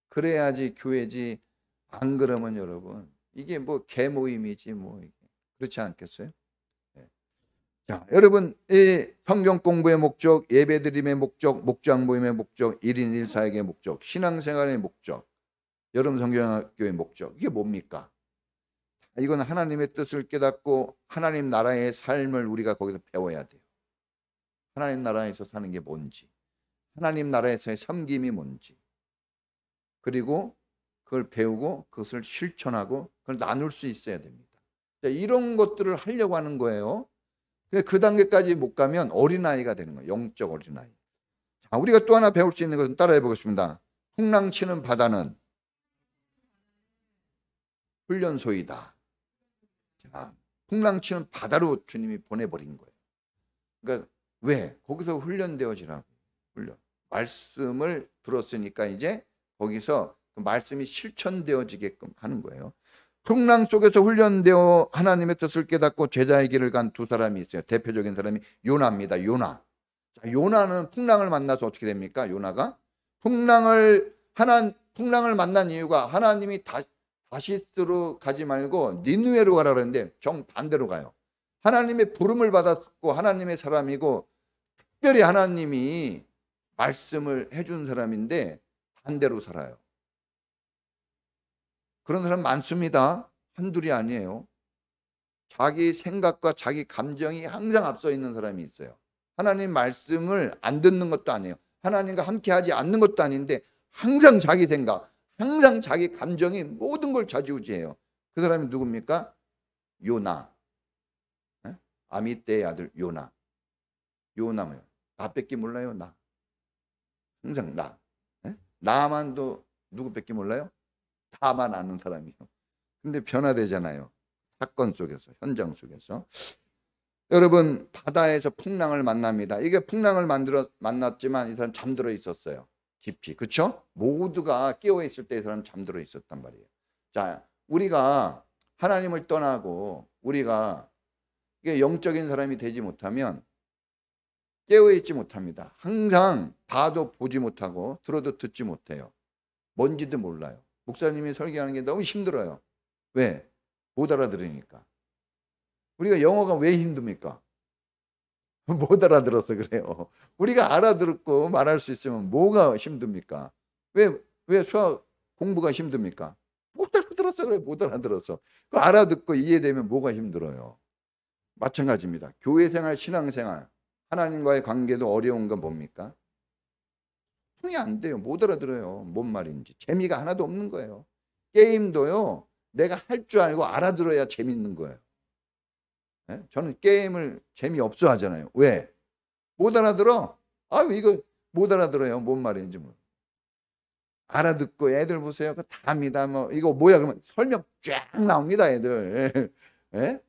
그래야지 교회지. 안 그러면 여러분 이게 뭐 개모임이지 뭐, 이게 그렇지 않겠어요? 자, 여러분, 이 성경 공부의 목적, 예배드림의 목적, 목장 모임의 목적, 1인 1사역의 목적, 신앙생활의 목적, 여름 성경학교의 목적, 이게 뭡니까? 이건 하나님의 뜻을 깨닫고 하나님 나라의 삶을 우리가 거기서 배워야 돼요. 하나님 나라에서 사는 게 뭔지, 하나님 나라에서의 섬김이 뭔지, 그리고 그걸 배우고 그것을 실천하고 그걸 나눌 수 있어야 됩니다. 자, 이런 것들을 하려고 하는 거예요. 그 단계까지 못 가면 어린아이가 되는 거예요. 영적 어린아이. 자, 우리가 또 하나 배울 수 있는 것은 따라해 보겠습니다. 풍랑치는 바다는 훈련소이다. 자, 풍랑치는 바다로 주님이 보내버린 거예요. 그러니까 왜? 거기서 훈련되어지라고. 훈련. 말씀을 들었으니까 이제 거기서 그 말씀이 실천되어지게끔 하는 거예요. 풍랑 속에서 훈련되어 하나님의 뜻을 깨닫고 제자의 길을 간 두 사람이 있어요. 대표적인 사람이 요나입니다. 요나. 자, 요나는 풍랑을 만나서 어떻게 됩니까? 요나가 풍랑을 만난 이유가 하나님이 다시스로 가지 말고 니느웨로 가라 그랬는데 정반대로 가요. 하나님의 부름을 받았고 하나님의 사람이고 특별히 하나님이 말씀을 해준 사람인데 반대로 살아요. 그런 사람 많습니다. 한둘이 아니에요. 자기 생각과 자기 감정이 항상 앞서 있는 사람이 있어요. 하나님 말씀을 안 듣는 것도 아니에요. 하나님과 함께 하지 않는 것도 아닌데 항상 자기 생각, 항상 자기 감정이 모든 걸 좌지우지해요. 그 사람이 누굽니까? 요나. 아미떼의 아들 요나. 요나면 나밖에 몰라요. 나. 항상 나. 나만도 누구밖에 몰라요? 다만 아는 사람이요. 근데 변화되잖아요. 사건 속에서, 현장 속에서. 여러분, 바다에서 풍랑을 만납니다. 이게 풍랑을 만났지만 이 사람 잠들어 있었어요. 깊이. 그렇죠? 모두가 깨어 있을 때 이 사람 잠들어 있었단 말이에요. 자, 우리가 하나님을 떠나고 우리가 이게 영적인 사람이 되지 못하면 깨어 있지 못합니다. 항상 봐도 보지 못하고 들어도 듣지 못해요. 뭔지도 몰라요. 목사님이 설교하는 게 너무 힘들어요. 왜? 못 알아들으니까. 우리가 영어가 왜 힘듭니까? 못 알아들어서 그래요. 우리가 알아듣고 말할 수 있으면 뭐가 힘듭니까? 왜 수학 공부가 힘듭니까? 못 알아들어서 그래요. 못 알아들어서. 알아듣고 이해되면 뭐가 힘들어요. 마찬가지입니다. 교회생활, 신앙생활, 하나님과의 관계도 어려운 건 뭡니까? 통이 안 돼요. 못 알아들어요. 뭔 말인지. 재미가 하나도 없는 거예요. 게임도요. 내가 할 줄 알고 알아들어야 재밌는 거예요. 네? 저는 게임을 재미없어 하잖아요. 왜? 못 알아들어? 아유, 이거 못 알아들어요. 뭔 말인지. 뭐. 알아듣고 애들 보세요. 그거 다 합니다. 뭐 이거 뭐야? 그러면 설명 쫙 나옵니다. 애들. 네?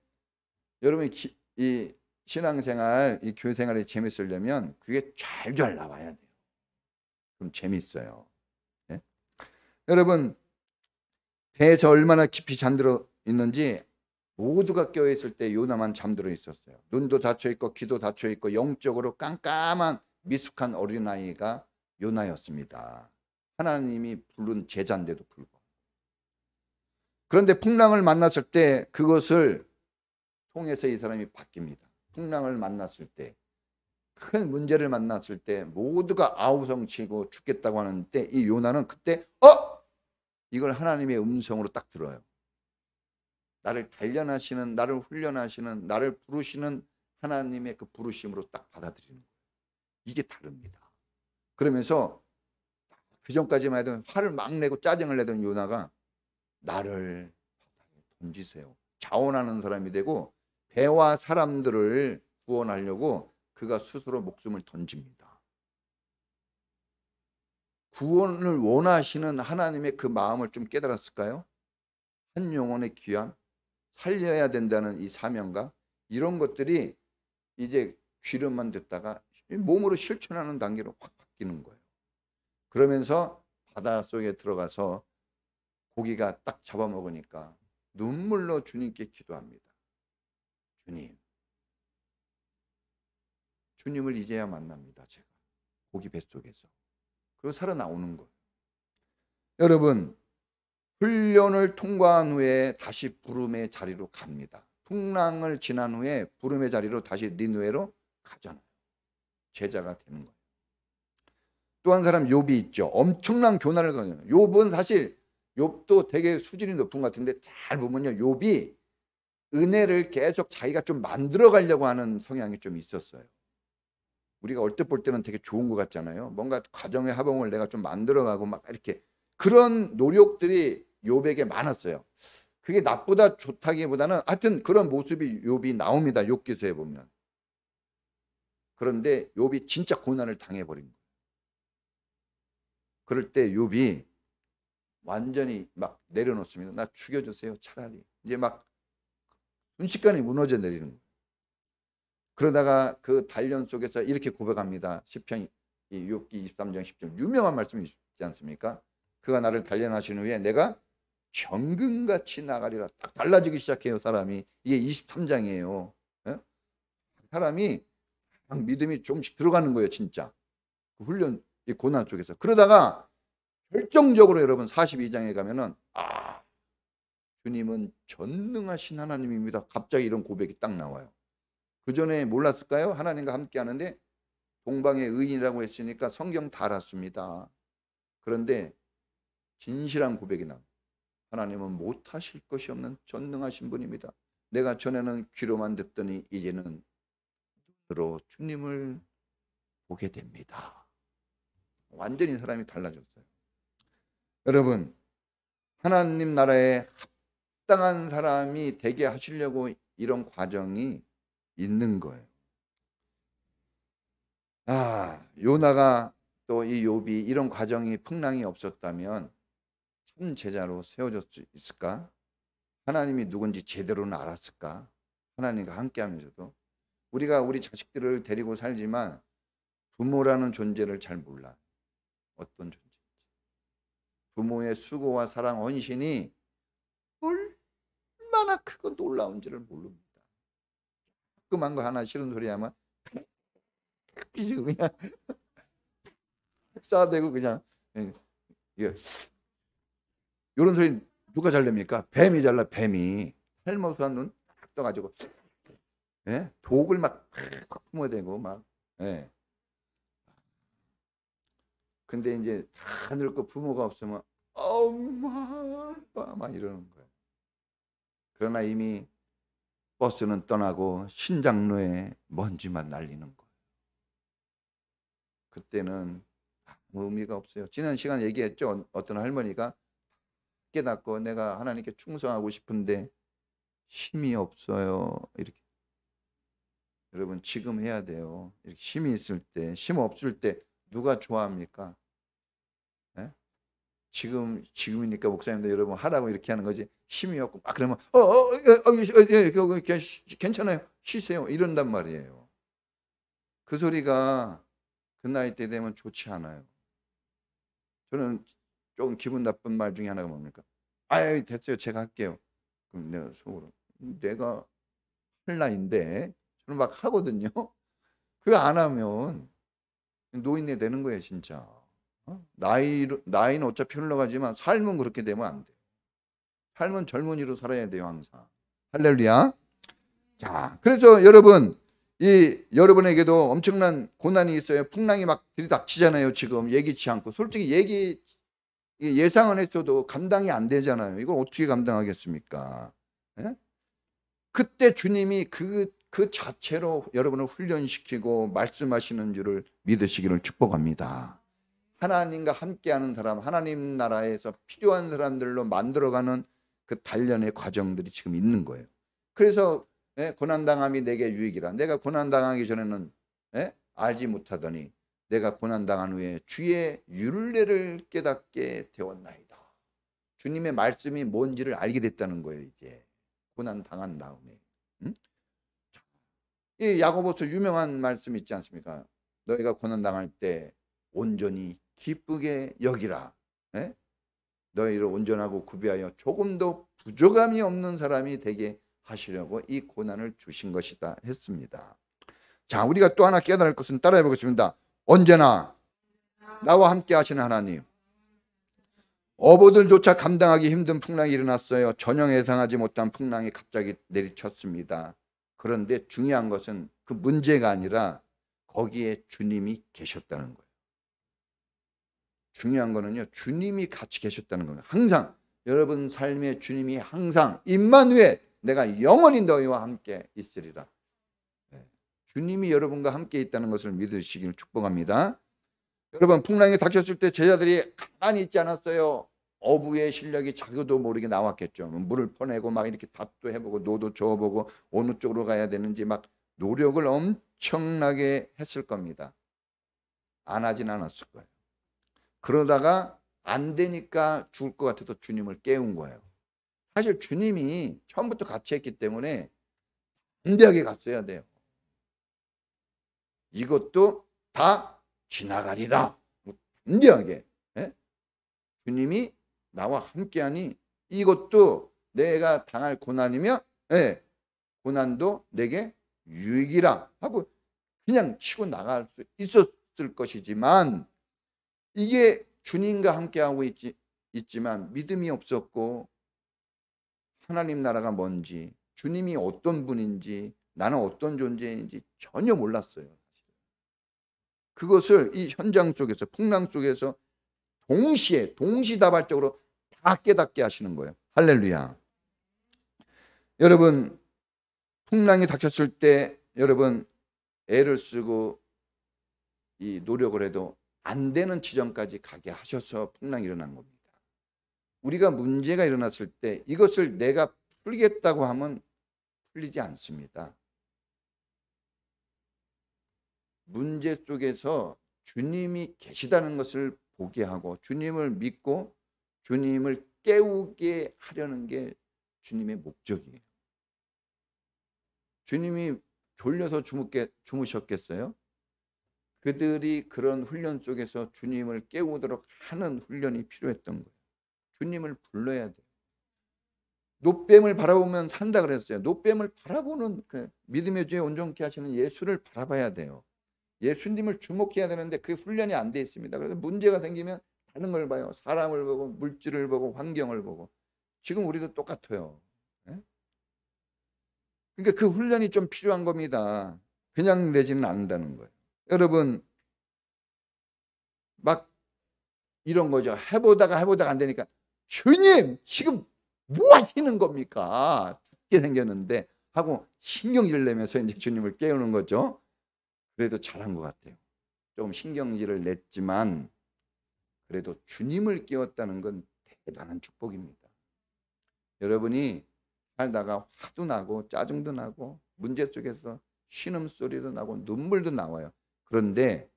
여러분 이 신앙생활, 이 교회생활이 재밌으려면 그게 잘 나와야 돼요. 그럼 재밌어요. 네? 여러분, 배에서 얼마나 깊이 잠들어 있는지 모두가 깨어있을 때 요나만 잠들어 있었어요. 눈도 닫혀있고 귀도 닫혀있고 영적으로 깜깜한 미숙한 어린아이가 요나였습니다. 하나님이 부른 제자인데도 불구하고. 그런데 풍랑을 만났을 때 그것을 통해서 이 사람이 바뀝니다. 풍랑을 만났을 때, 큰 문제를 만났을 때 모두가 아우성치고 죽겠다고 하는 때 이 요나는 그때 이걸 하나님의 음성으로 딱 들어요. 나를 단련하시는, 나를 훈련하시는, 나를 부르시는 하나님의 그 부르심으로 딱 받아들이는 거예요. 이게 다릅니다. 그러면서 그 전까지만 해도 화를 막 내고 짜증을 내던 요나가 나를 바다에 던지세요. 자원하는 사람이 되고 배와 사람들을 구원하려고 그가 스스로 목숨을 던집니다. 구원을 원하시는 하나님의 그 마음을 좀 깨달았을까요? 한 영혼의 귀함, 살려야 된다는 이 사명감, 이런 것들이 이제 귀로만 듣다가 몸으로 실천하는 단계로 확 바뀌는 거예요. 그러면서 바닷속에 들어가서 고기가 딱 잡아먹으니까 눈물로 주님께 기도합니다. 주님을 이제야 만납니다. 제가 고기 뱃속에서. 그리고 살아나오는 거예요. 여러분, 훈련을 통과한 후에 다시 부름의 자리로 갑니다. 풍랑을 지난 후에 부름의 자리로 다시 니느웨로 가잖아요. 제자가 되는 거예요. 또 한 사람 욥이 있죠. 엄청난 교훈을 거요. 욥은 사실 욥도 되게 수준이 높은 것 같은데 잘 보면요, 욥이 은혜를 계속 자기가 좀 만들어 가려고 하는 성향이 좀 있었어요. 우리가 얼핏 볼 때는 되게 좋은 것 같잖아요. 뭔가 가정의 화봉을 내가 좀 만들어가고 막 이렇게 그런 노력들이 욥에게 많았어요. 그게 나쁘다 좋다기보다는 하여튼 그런 모습이 욥이 나옵니다. 욥기서에 보면. 그런데 욥이 진짜 고난을 당해버린 거예요. 그럴 때 욥이 완전히 막 내려놓습니다. 나 죽여주세요. 차라리. 이제 막 순식간에 무너져 내리는 거예요. 그러다가 그 단련 속에서 이렇게 고백합니다. 시편 욥기 23장 10절 유명한 말씀이 있지 않습니까? 그가 나를 단련하신 후에 내가 정금같이 나가리라. 딱 달라지기 시작해요. 사람이. 이게 23장이에요. 사람이 막 믿음이 조금씩 들어가는 거예요. 진짜 그 훈련, 이 고난 속에서. 그러다가 결정적으로 여러분 42장에 가면은 주님은 전능하신 하나님입니다. 갑자기 이런 고백이 딱 나와요. 그 전에 몰랐을까요? 하나님과 함께 하는데 동방의 의인이라고 했으니까 성경 다 알았습니다. 그런데 진실한 고백이 나와요. 하나님은 못하실 것이 없는 전능하신 분입니다. 내가 전에는 귀로만 듣더니 이제는 눈으로 주님을 보게 됩니다. 완전히 사람이 달라졌어요. 여러분, 하나님 나라에 합당한 사람이 되게 하시려고 이런 과정이 있는 거예요. 요나가 또 이 욥이 이런 과정이 풍랑이 없었다면 참 제자로 세워질 수 있을까? 하나님이 누군지 제대로는 알았을까? 하나님과 함께하면서도 우리가 우리 자식들을 데리고 살지만 부모라는 존재를 잘 몰라. 어떤 존재인지. 부모의 수고와 사랑, 헌신이 얼마나 크고 놀라운지를 모릅니다. 조그만 거 하나 싫은 소리 하면 그냥 싸대고 그냥 이런 소리 누가 잘 냅니까? 뱀이 잘라. 뱀이 헬멧한 눈 딱 떠가지고 독을 막 품어대고 막. 근데 이제 다 늙고 부모가 없으면 엄마 아빠 막 이러는 거예요. 그러나 이미 버스는 떠나고 신장로에 먼지만 날리는 거예요. 그때는 아무 의미가 없어요. 지난 시간에 얘기했죠. 어떤 할머니가 깨닫고 내가 하나님께 충성하고 싶은데 힘이 없어요. 이렇게. 여러분 지금 해야 돼요. 이렇게 힘이 있을 때, 힘 없을 때 누가 좋아합니까? 지금이니까 목사님도 여러분 하라고 이렇게 하는 거지. 힘이 없고 막 그러면 괜찮아요. 쉬세요. 이런단 말이에요. 그 소리가 그 나이 때 되면 좋지 않아요. 저는 조금 기분 나쁜 말 중에 하나가 뭡니까? 됐어요. 제가 할게요. 그럼 내가 속으로 내가 할 나이인데 저는 막 하거든요. 그거 안 하면 노인네 되는 거예요, 진짜. 나이는 어차피 흘러가지만 삶은 그렇게 되면 안 돼요. 삶은 젊은이로 살아야 돼요, 항상. 할렐루야. 자, 그래서 여러분, 여러분에게도 엄청난 고난이 있어요. 풍랑이 막 들이닥치잖아요, 지금. 예기치 않고. 솔직히 예상은 했어도 감당이 안 되잖아요. 이걸 어떻게 감당하겠습니까? 그때 주님이 그 자체로 여러분을 훈련시키고 말씀하시는 줄을 믿으시기를 축복합니다. 하나님과 함께하는 사람, 하나님 나라에서 필요한 사람들로 만들어가는 그 단련의 과정들이 지금 있는 거예요. 그래서 고난당함이 내게 유익이라. 내가 고난당하기 전에는 알지 못하더니 내가 고난당한 후에 주의 율례를 깨닫게 되었나이다. 주님의 말씀이 뭔지를 알게 됐다는 거예요. 이제 고난당한 다음에. 이 야고보서 유명한 말씀 있지 않습니까? 너희가 고난당할 때 온전히 기쁘게 여기라. 너희를 온전하고 구비하여 조금도 부족함이 없는 사람이 되게 하시려고 이 고난을 주신 것이다 했습니다. 자, 우리가 또 하나 깨달을 것은 따라해 보겠습니다. 언제나 나와 함께 하시는 하나님. 어부들조차 감당하기 힘든 풍랑이 일어났어요. 전혀 예상하지 못한 풍랑이 갑자기 내리쳤습니다. 그런데 중요한 것은 그 문제가 아니라 거기에 주님이 계셨다는 거예요. 중요한 거는요, 주님이 같이 계셨다는 거예요. 항상 여러분 삶에 주님이 항상 임마누엘, 내가 영원히 너희와 함께 있으리라. 주님이 여러분과 함께 있다는 것을 믿으시길 축복합니다. 여러분, 풍랑이 닥쳤을 때 제자들이 가만히 있지 않았어요. 어부의 실력이 자기도 모르게 나왔겠죠. 물을 퍼내고 막 이렇게 닷도 해보고 노도 저어보고 어느 쪽으로 가야 되는지 막 노력을 엄청나게 했을 겁니다. 안 하진 않았을 거예요. 그러다가 안 되니까 죽을 것 같아서 주님을 깨운 거예요. 사실 주님이 처음부터 같이 했기 때문에 담대하게 갔어야 돼요. 이것도 다 지나가리라. 담대하게 주님이 나와 함께하니 이것도 내가 당할 고난이며 고난도 내게 유익이라 하고 그냥 치고 나갈 수 있었을 것이지만, 이게 주님과 함께하고 있지만 믿음이 없었고 하나님 나라가 뭔지, 주님이 어떤 분인지, 나는 어떤 존재인지 전혀 몰랐어요. 그것을 이 현장 속에서, 풍랑 속에서 동시다발적으로 다 깨닫게 하시는 거예요. 할렐루야. 여러분, 풍랑이 닥쳤을 때 여러분 애를 쓰고 이 노력을 해도 안 되는 지점까지 가게 하셔서 풍랑이 일어난 겁니다. 우리가 문제가 일어났을 때 이것을 내가 풀겠다고 하면 풀리지 않습니다. 문제 속에서 주님이 계시다는 것을 보게 하고 주님을 믿고 주님을 깨우게 하려는 게 주님의 목적이에요. 주님이 졸려서 주무셨겠어요? 그들이 그런 훈련 속에서 주님을 깨우도록 하는 훈련이 필요했던 거예요. 주님을 불러야 돼요. 놋뱀을 바라보면 산다 그랬어요. 놋뱀을 바라보는 그 믿음의 주에 온전케 하시는 예수를 바라봐야 돼요. 예수님을 주목해야 되는데 그 훈련이 안 돼 있습니다. 그래서 문제가 생기면 다른 걸 봐요. 사람을 보고 물질을 보고 환경을 보고. 지금 우리도 똑같아요. 그러니까 그 훈련이 좀 필요한 겁니다. 그냥 되지는 않는다는 거예요. 여러분, 막 이런 거죠. 해보다가 안 되니까 주님 지금 뭐 하시는 겁니까? 죽게 생겼는데 하고 신경질 내면서 이제 주님을 깨우는 거죠. 그래도 잘한 것 같아요. 조금 신경질을 냈지만 그래도 주님을 깨웠다는 건 대단한 축복입니다. 여러분이 살다가 화도 나고 짜증도 나고 문제 속에서 신음소리도 나고 눈물도 나와요. 그런데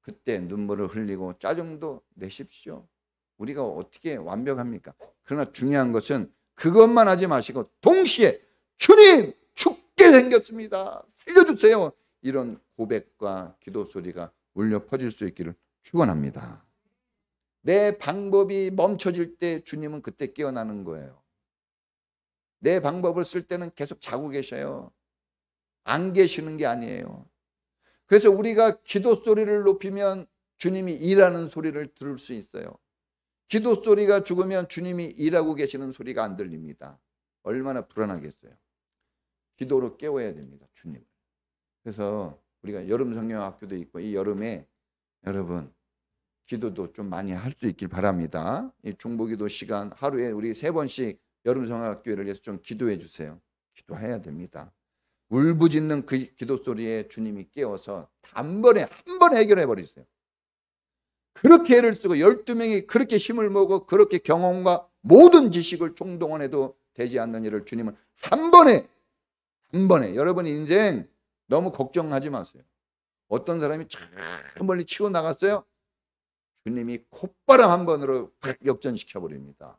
그때 눈물을 흘리고 짜증도 내십시오. 우리가 어떻게 완벽합니까? 그러나 중요한 것은 그것만 하지 마시고 동시에 주님 죽게 생겼습니다. 살려주세요. 이런 고백과 기도 소리가 울려 퍼질 수 있기를 축원합니다. 내 방법이 멈춰질 때 주님은 그때 깨어나는 거예요. 내 방법을 쓸 때는 계속 자고 계셔요. 안 계시는 게 아니에요. 그래서 우리가 기도 소리를 높이면 주님이 일하는 소리를 들을 수 있어요. 기도 소리가 죽으면 주님이 일하고 계시는 소리가 안 들립니다. 얼마나 불안하겠어요. 기도로 깨워야 됩니다. 주님을. 그래서 우리가 여름 성경학교도 있고 이 여름에 여러분 기도도 좀 많이 할 수 있길 바랍니다. 이 중보기도 시간 하루에 우리 3번씩 여름 성경학교를 위해서 좀 기도해 주세요. 기도해야 됩니다. 울부짖는 그 기도 소리에 주님이 깨워서 한 번에 해결해 버리세요. 그렇게 애를 쓰고 12명이 그렇게 힘을 모으고 그렇게 경험과 모든 지식을 총동원해도 되지 않는 일을 주님은 한 번에 여러분 인생 너무 걱정하지 마세요. 어떤 사람이 참 멀리 치고 나갔어요. 주님이 콧바람 한 번으로 확 역전시켜 버립니다.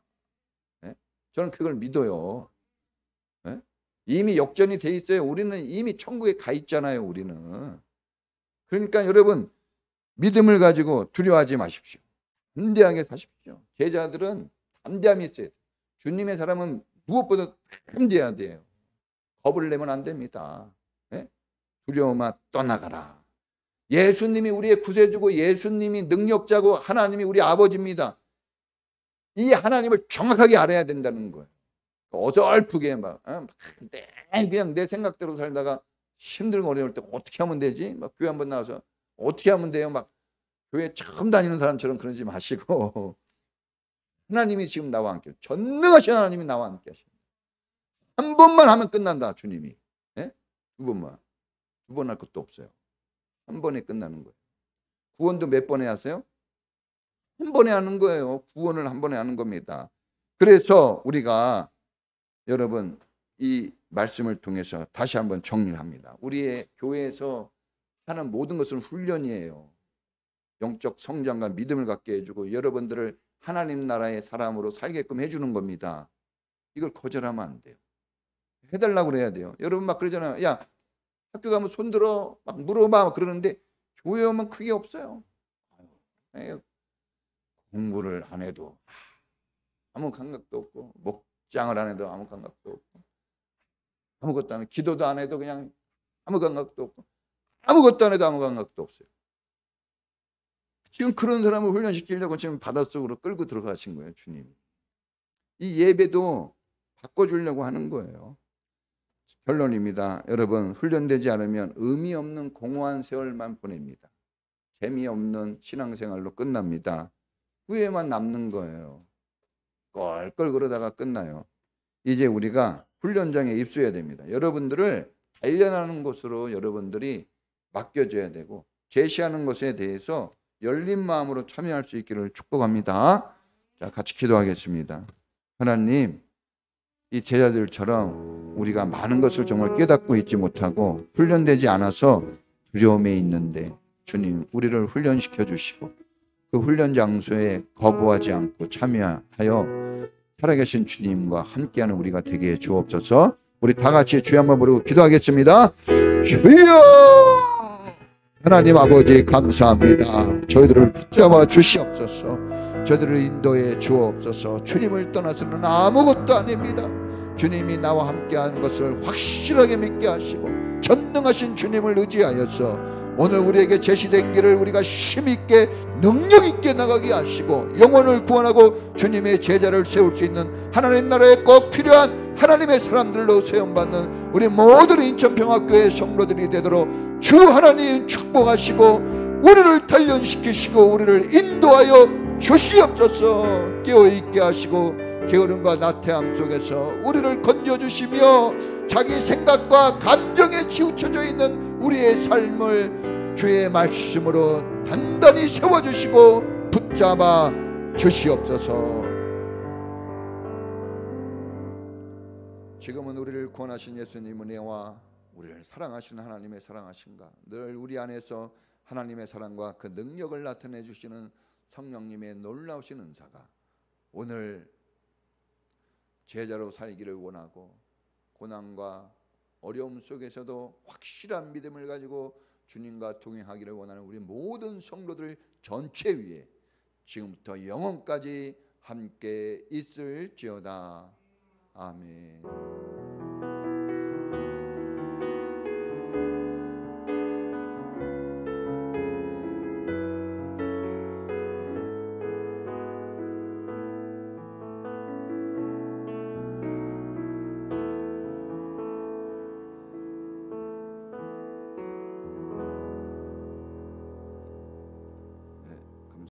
저는 그걸 믿어요. 이미 역전이 돼 있어요. 우리는 이미 천국에 가 있잖아요. 우리는. 그러니까 여러분 믿음을 가지고 두려워하지 마십시오. 담대하게 사십시오. 제자들은 담대함이 있어요. 주님의 사람은 무엇보다 담대해야 돼요. 겁을 내면 안 됩니다. 두려움아 떠나가라. 예수님이 우리의 구세주고 예수님이 능력자고 하나님이 우리 아버지입니다. 이 하나님을 정확하게 알아야 된다는 거예요. 어설프게 그냥 내 생각대로 살다가 힘들고 어려울 때 어떻게 하면 되지? 막 교회 한번 나와서 어떻게 하면 돼요? 막 교회 처음 다니는 사람처럼 그러지 마시고 하나님이 지금 나와 함께 전능하신 하나님이 나와 함께 하십니다. 한 번만 하면 끝난다. 주님이. 두 번만. 두 번 할 것도 없어요. 한 번에 끝나는 거예요. 구원도 몇 번에 하세요? 한 번에 하는 거예요. 구원을 한 번에 하는 겁니다. 그래서 우리가 여러분 이 말씀을 통해서 다시 한번 정리를 합니다. 우리의 교회에서 하는 모든 것은 훈련이에요. 영적 성장과 믿음을 갖게 해주고 여러분들을 하나님 나라의 사람으로 살게끔 해주는 겁니다. 이걸 거절하면 안 돼요. 해달라고 그래야 돼요. 여러분 막 그러잖아요. 야 학교 가면 손들어 막 물어봐 막 그러는데 교회 오면 그게 없어요. 공부를 안 해도 아무 감각도 없고, 목장을 안 해도 아무 감각도 없고, 아무것도 안 해도, 기도도 안 해도 그냥 아무 감각도 없고, 아무것도 안 해도 아무 감각도 없어요. 지금 그런 사람을 훈련시키려고 지금 바닷속으로 끌고 들어가신 거예요, 주님이. 이 예배도 바꿔주려고 하는 거예요. 결론입니다. 여러분, 훈련되지 않으면 의미 없는 공허한 세월만 보냅니다. 재미없는 신앙생활로 끝납니다. 후회만 남는 거예요. 껄껄 그러다가 끝나요. 이제 우리가 훈련장에 입수해야 됩니다. 여러분들을 단련하는 것으로 여러분들이 맡겨줘야 되고, 제시하는 것에 대해서 열린 마음으로 참여할 수 있기를 축복합니다. 자, 같이 기도하겠습니다. 하나님, 이 제자들처럼 우리가 많은 것을 정말 깨닫고 있지 못하고 훈련되지 않아서 두려움에 있는데, 주님, 우리를 훈련시켜 주시고 그 훈련 장소에 거부하지 않고 참여하여 살아계신 주님과 함께하는 우리가 되게 해 주옵소서. 우리 다 같이 주여 한번 부르고 기도하겠습니다. 주여! 하나님 아버지 감사합니다. 저희들을 붙잡아 주시옵소서. 저희들을 인도해 주옵소서. 주님을 떠나서는 아무것도 아닙니다. 주님이 나와 함께하는 것을 확실하게 믿게 하시고 전능하신 주님을 의지하여서 오늘 우리에게 제시된 길을 우리가 힘있게 능력있게 나가게 하시고 영혼을 구원하고 주님의 제자를 세울 수 있는 하나님 나라에 꼭 필요한 하나님의 사람들로 세움받는 우리 모든 인천평화교회 성도들이 되도록 주 하나님 축복하시고 우리를 단련시키시고 우리를 인도하여 주시옵소서. 깨어있게 하시고 게으름과 나태함 속에서 우리를 건져주시며 자기 생각과 감정에 치우쳐져 있는 우리의 삶을 주의 말씀으로 단단히 세워주시고 붙잡아 주시옵소서. 지금은 우리를 구원하신 예수님 은혜와 우리를 사랑하시는 하나님의 사랑하신가, 늘 우리 안에서 하나님의 사랑과 그 능력을 나타내 주시는 성령님의 놀라우신 은사가 오늘 제자로 살기를 원하고 고난과 어려움 속에서도 확실한 믿음을 가지고 주님과 동행하기를 원하는 우리 모든 성도들 전체 위에 지금부터 영원까지 함께 있을지어다. 아멘.